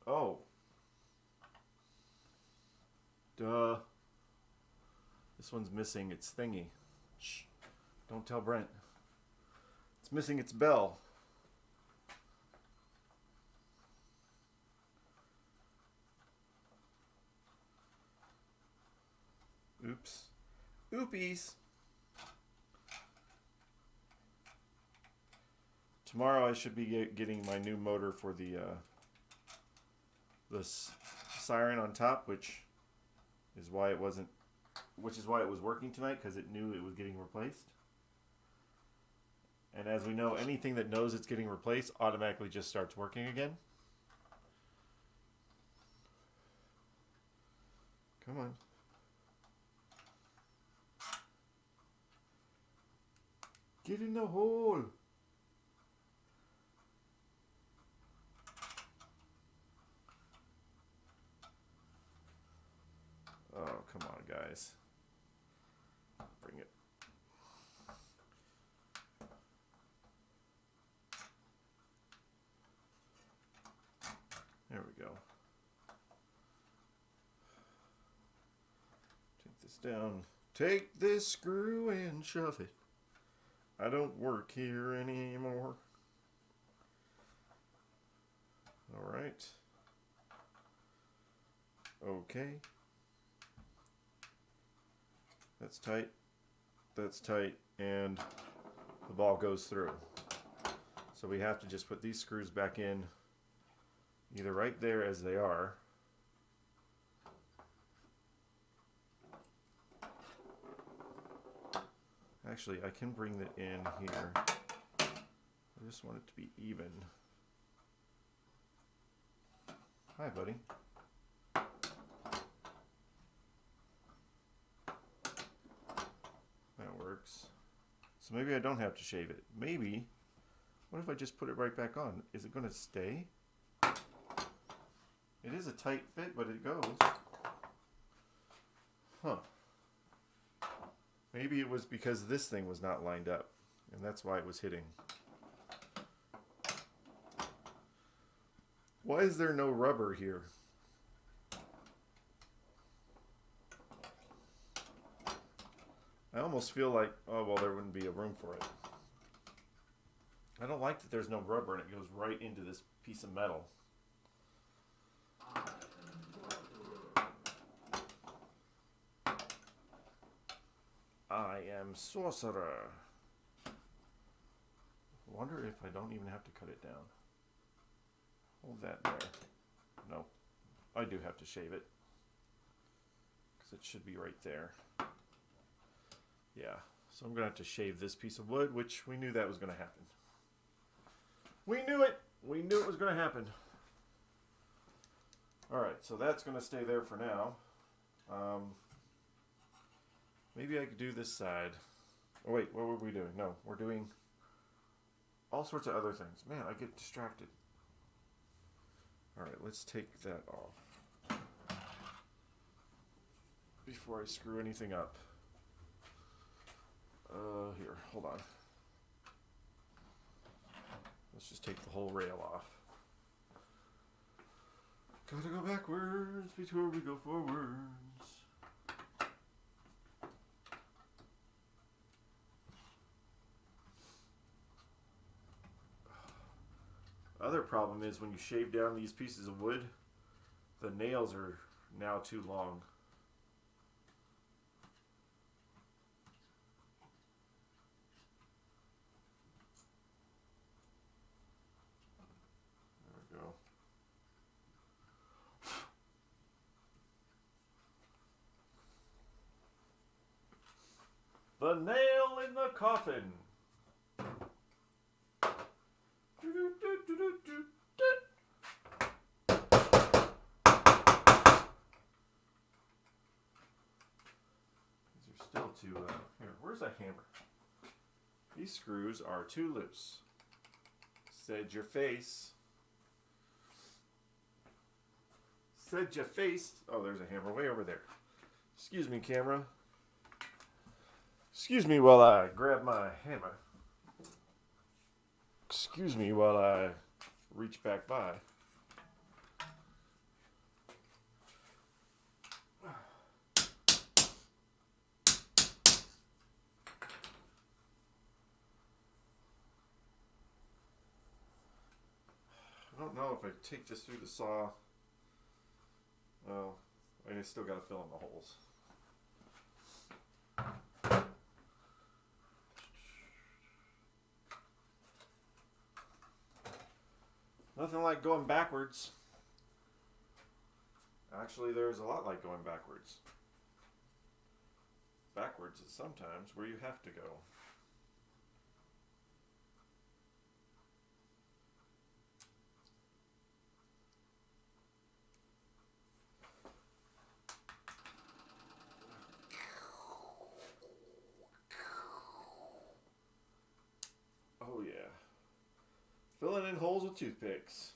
Oh. Duh. This one's missing its thingy. Shh. Don't tell Brent. It's missing its bell. Oops. Oopies. Tomorrow I should be getting my new motor for the siren on top, which is why it was working tonight, because it knew it was getting replaced. And as we know, anything that knows it's getting replaced automatically just starts working again. Come on. Get in the hole. Oh, come on, guys. Bring it. There we go. Take this down. Take this screw and shove it. I don't work here anymore. All right. Okay. That's tight. That's tight. And the ball goes through. So we have to just put these screws back in either right there as they are. Actually, I can bring that in here. I just want it to be even. Hi, buddy. That works. So maybe I don't have to shave it. Maybe. What if I just put it right back on? Is it going to stay? It is a tight fit, but it goes. Huh. Maybe it was because this thing was not lined up, and that's why it was hitting. Why is there no rubber here? I almost feel like, oh, well, there wouldn't be a room for it. I don't like that there's no rubber and it goes right into this piece of metal. I am sorcerer. Wonder if I don't even have to cut it down. Hold that there. No, I do have to shave it because it should be right there. Yeah, so I'm gonna have to shave this piece of wood, which we knew that was gonna happen. We knew it. We knew it was gonna happen. Alright, so that's going to stay there for now. Maybe I could do this side. Oh wait, what were we doing? No, we're doing all sorts of other things. Man, I get distracted. Alright, let's take that off before I screw anything up. Here, hold on. Let's just take the whole rail off. Gotta go backwards before we go forwards. Other problem is when you shave down these pieces of wood, the nails are now too long. There we go. The nail in the coffin. These are still too, here, where's a hammer? These screws are too loose. Said your face. Said your face. Oh, there's a hammer way over there. Excuse me, camera. Excuse me while I grab my hammer. Excuse me while I reach back by. I don't know if I take this through the saw. Well, I still got to fill in the holes. Nothing like going backwards. Actually, there's a lot like going backwards. Backwards is sometimes where you have to go. Oh yeah. Filling in holes with toothpicks.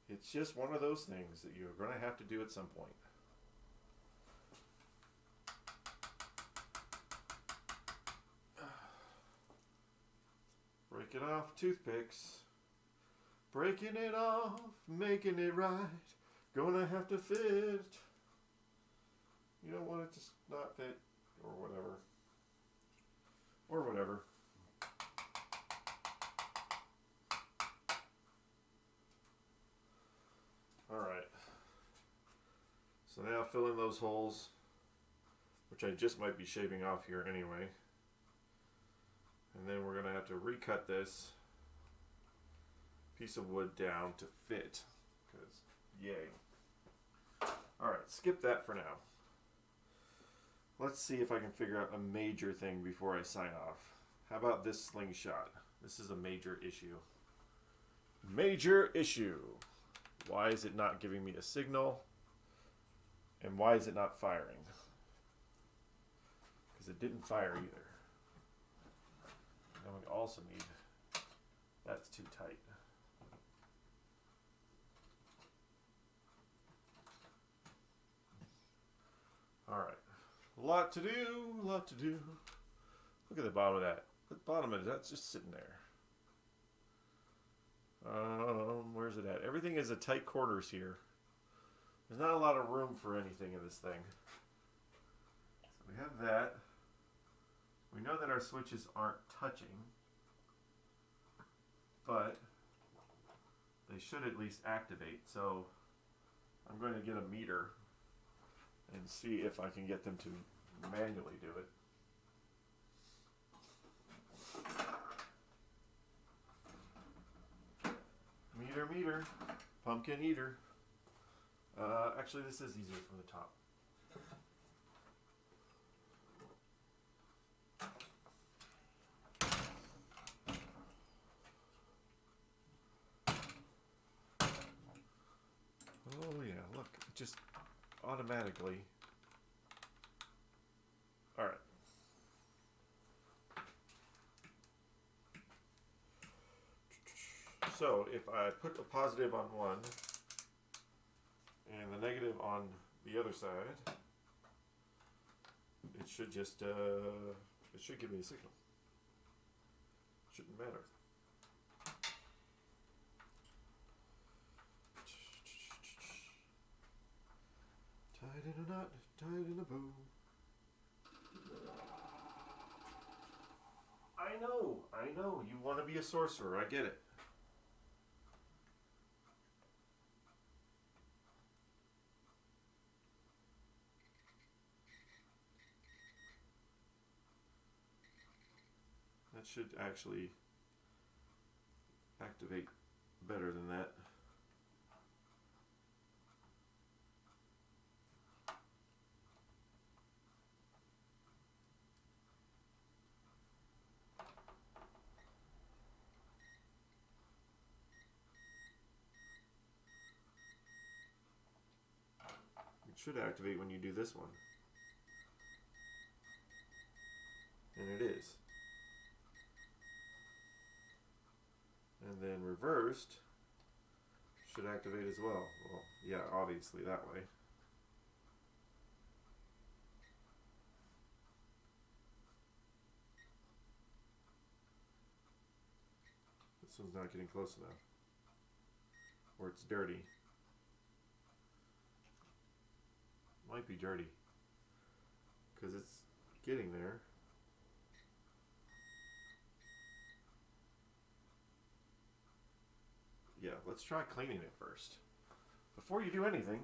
It's just one of those things that you're going to have to do at some point. Break it off, toothpicks. Breaking it off, making it right. Gonna have to fit. You don't want it to not fit, or whatever. Or whatever. Alright. So now fill in those holes, which I just might be shaving off here anyway. And then we're going to have to recut this piece of wood down to fit. Because, yay. Alright, skip that for now. Let's see if I can figure out a major thing before I sign off. How about this slingshot? This is a major issue. Major issue. Why is it not giving me a signal? And why is it not firing? Because it didn't fire either. And we also need, that's too tight. Alright. A lot to do, a lot to do. Look at the bottom of that. The bottom of that's just sitting there. Where's it at? Everything is at tight quarters here. There's not a lot of room for anything in this thing. So we have that. We know that our switches aren't touching, but they should at least activate. So I'm going to get a meter and see if I can get them to manually do it. Meter, pumpkin eater. Actually, this is easier from the top. automatically. All right. So if I put a positive on one and the negative on the other side, it should just it should give me a signal. Shouldn't matter. Tied in a knot, tied in a bow. I know. You want to be a sorcerer. I get it. That should actually activate better than that. It should activate when you do this one. And it is. And then reversed should activate as well. Well, yeah, obviously that way. This one's not getting close enough. Or it's dirty. Might be dirty. Because it's getting there. Yeah, let's try cleaning it first. Before you do anything,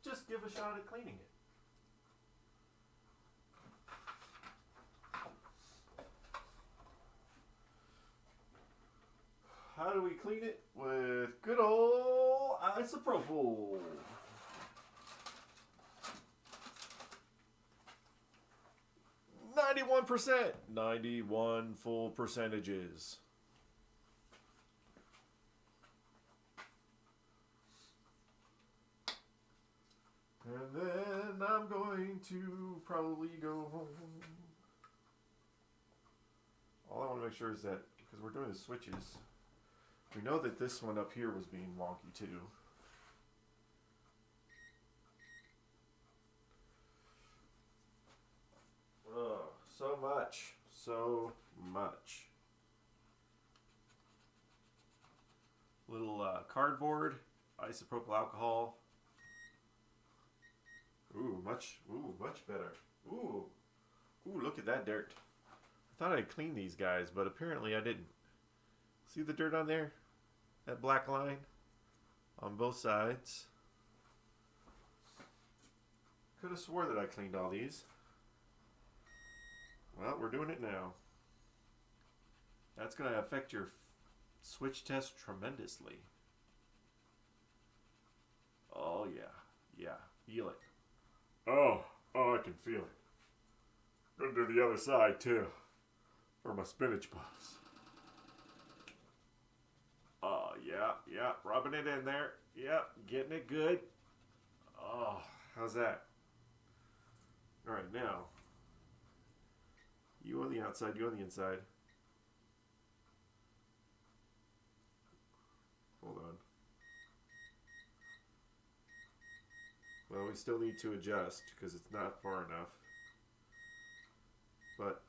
just give a shot at cleaning it. How do we clean it? With good old isopropyl. %. 91 full percentages. And then I'm going to probably go home. All I want to make sure is that, because we're doing the switches, we know that this one up here was being wonky too. Oh, so much. So much. Little cardboard, isopropyl alcohol. Ooh, much better. Ooh, look at that dirt. I thought I'd clean these guys, but apparently I didn't. See the dirt on there? That black line on both sides. Could have swore that I cleaned all these. Well, we're doing it now. That's going to affect your switch test tremendously. Oh, yeah, feel it. Oh, I can feel it. Gonna do the other side too, for my spinach puffs. Oh, yeah, rubbing it in there. Yep, getting it good. Oh, how's that? All right, now, you on the outside, you on the inside. Hold on. Well, we still need to adjust because it's not far enough. But,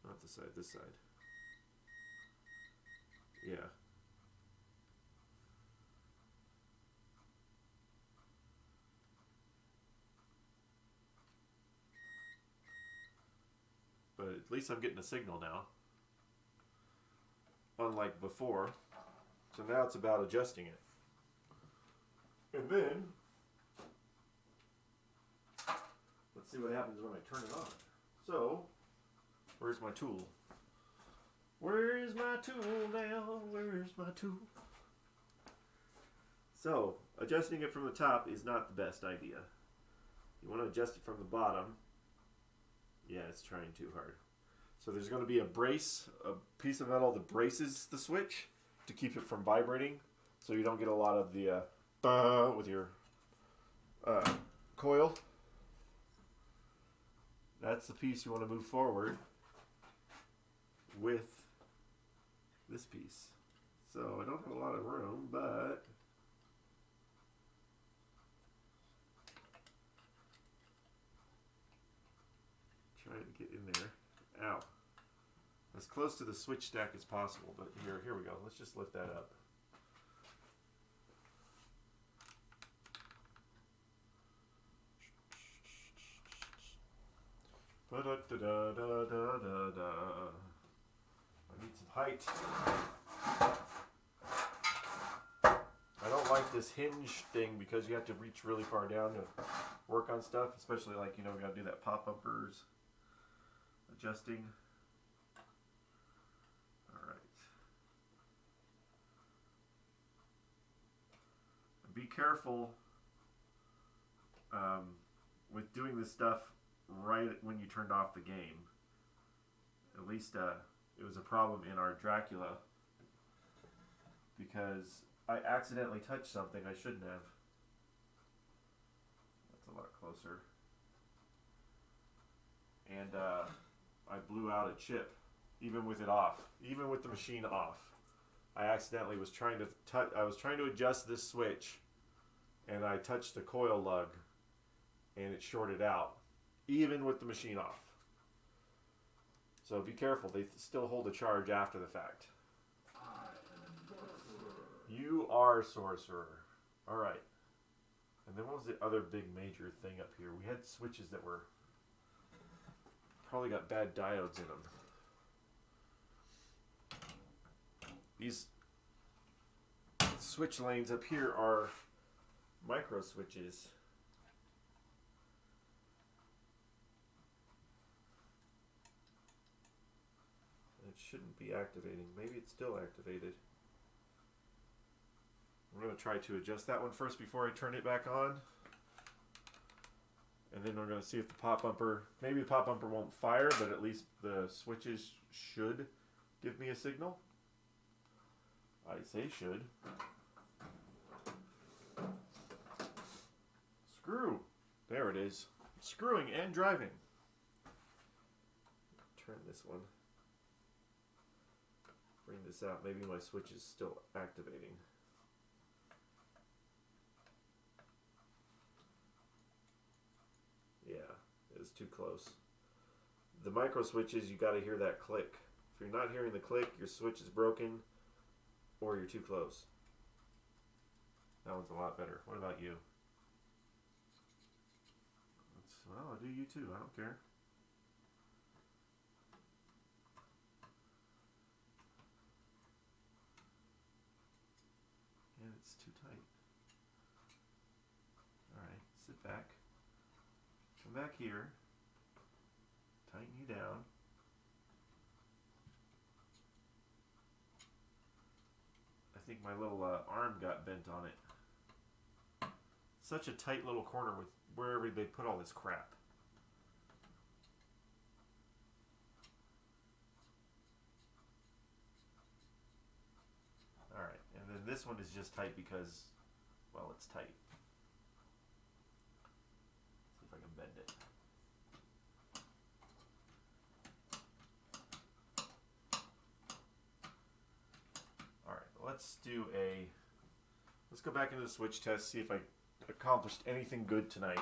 not this side, this side. Yeah. But at least I'm getting a signal now. Unlike before. So now it's about adjusting it. And then, let's see what happens when I turn it on. So, where's my tool? Where is my tool now? Where is my tool? So, adjusting it from the top is not the best idea. You want to adjust it from the bottom. Yeah, it's trying too hard. So there's going to be a brace, a piece of metal that braces the switch to keep it from vibrating, so you don't get a lot of the with your coil. That's the piece you want to move forward with this piece. So I don't have a lot of room, but try to get in there. Ow. As close to the switch stack as possible, but here we go. Let's just lift that up. Ba-da-da-da-da-da-da. I need some height. I don't like this hinge thing because you have to reach really far down to work on stuff, especially like, we got to do that pop bumpers, adjusting. All right. Be careful with doing this stuff right when you turned off the game. At least it was a problem in our Dracula because I accidentally touched something I shouldn't have. That's a lot closer. And I blew out a chip, even with it off, even with the machine off. I accidentally was trying to adjust this switch, and I touched the coil lug, and it shorted out, even with the machine off. So be careful, they still hold a charge after the fact. You are sorcerer. Alright. And then what was the other big major thing up here? We had switches that were probably got bad diodes in them. These switch lanes up here are micro switches. It shouldn't be activating. Maybe it's still activated. I'm going to try to adjust that one first before I turn it back on. And then we're going to see if the pop bumper, maybe the pop bumper won't fire, but at least the switches should give me a signal. I say should. Screw. There it is. Screwing and driving. Turn this one. Bring this out. Maybe my switch is still activating. Yeah, it's too close. The micro switches, you got to hear that click. If you're not hearing the click, your switch is broken or you're too close. That one's a lot better. What about you? Well, I'll do you too. I don't care. And it's too tight. Alright, sit back. Come back here. Tighten you down. I think my little arm got bent on it. Such a tight little corner with wherever they put all this crap. Alright, and then this one is just tight because, well, it's tight. See if I can bend it. Alright, let's go back into the switch test, see if I accomplished anything good tonight,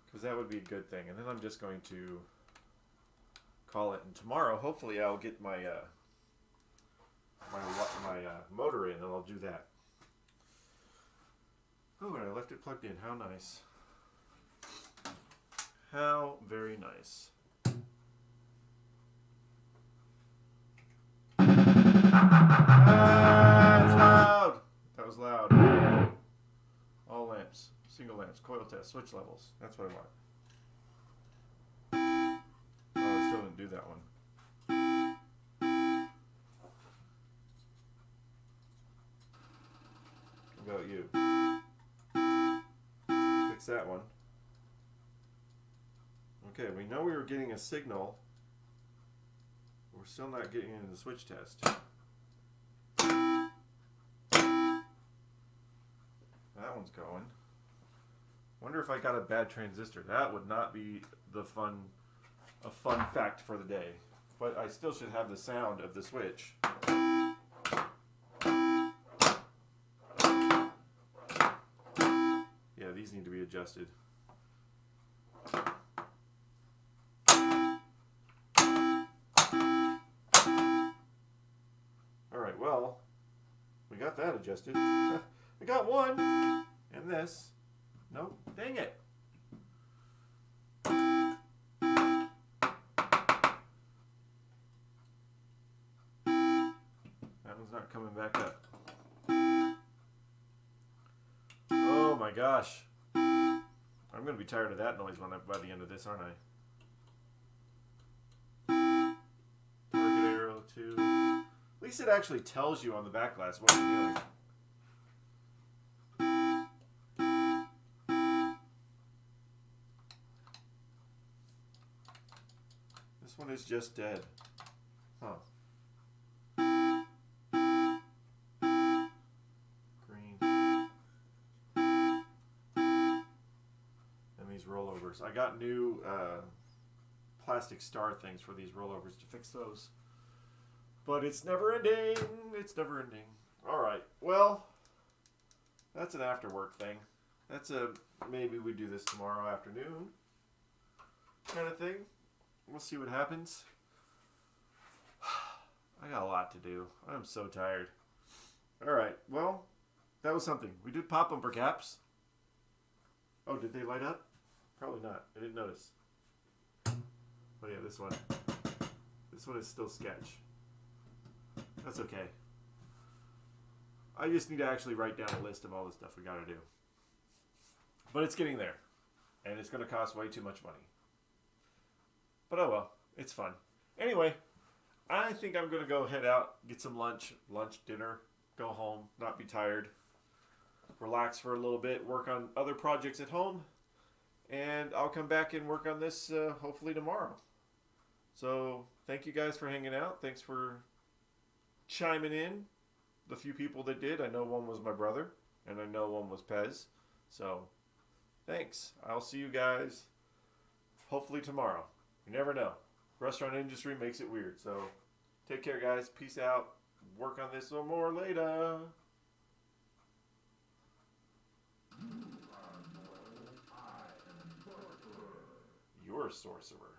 because that would be a good thing. And then I'm just going to call it, and tomorrow hopefully I'll get my motor in and I'll do that. Oh, and I left it plugged in. How nice. How very nice. That's loud. That was loud. All lamps, single lamps, coil test, switch levels. That's what I want. Oh, I still didn't do that one. What about you? Fix that one. Okay, we know we were getting a signal. We're still not getting into the switch test. That one's going. Wonder if I got a bad transistor. That would not be a fun fact for the day. But I still should have the sound of the switch. Yeah, these need to be adjusted. Alright, well, we got that adjusted. I got one. And this. Nope. Dang it. That one's not coming back up. Oh my gosh. I'm going to be tired of that noise by the end of this, aren't I? Target arrow 2. At least it actually tells you on the back glass what you're doing. This one is just dead. Huh. Green. And these rollovers. I got new plastic star things for these rollovers to fix those. But it's never ending. It's never ending. Alright, well, that's an after work thing. That's maybe we do this tomorrow afternoon kind of thing. We'll see what happens. I got a lot to do. I'm so tired. Alright, well, that was something. We did pop bumper caps. Oh, did they light up? Probably not. I didn't notice. Oh yeah, this one. This one is still sketch. That's okay. I just need to actually write down a list of all the stuff we gotta do. But it's getting there. And it's gonna cost way too much money. But oh well, it's fun. Anyway, I think I'm going to go head out, get some lunch, dinner, go home, not be tired, relax for a little bit, work on other projects at home, and I'll come back and work on this hopefully tomorrow. So thank you guys for hanging out. Thanks for chiming in. The few people that did, I know one was my brother, and I know one was Pez. So thanks. I'll see you guys hopefully tomorrow. You never know. Restaurant industry makes it weird. So take care, guys. Peace out. Work on this some more later. You're a sorcerer.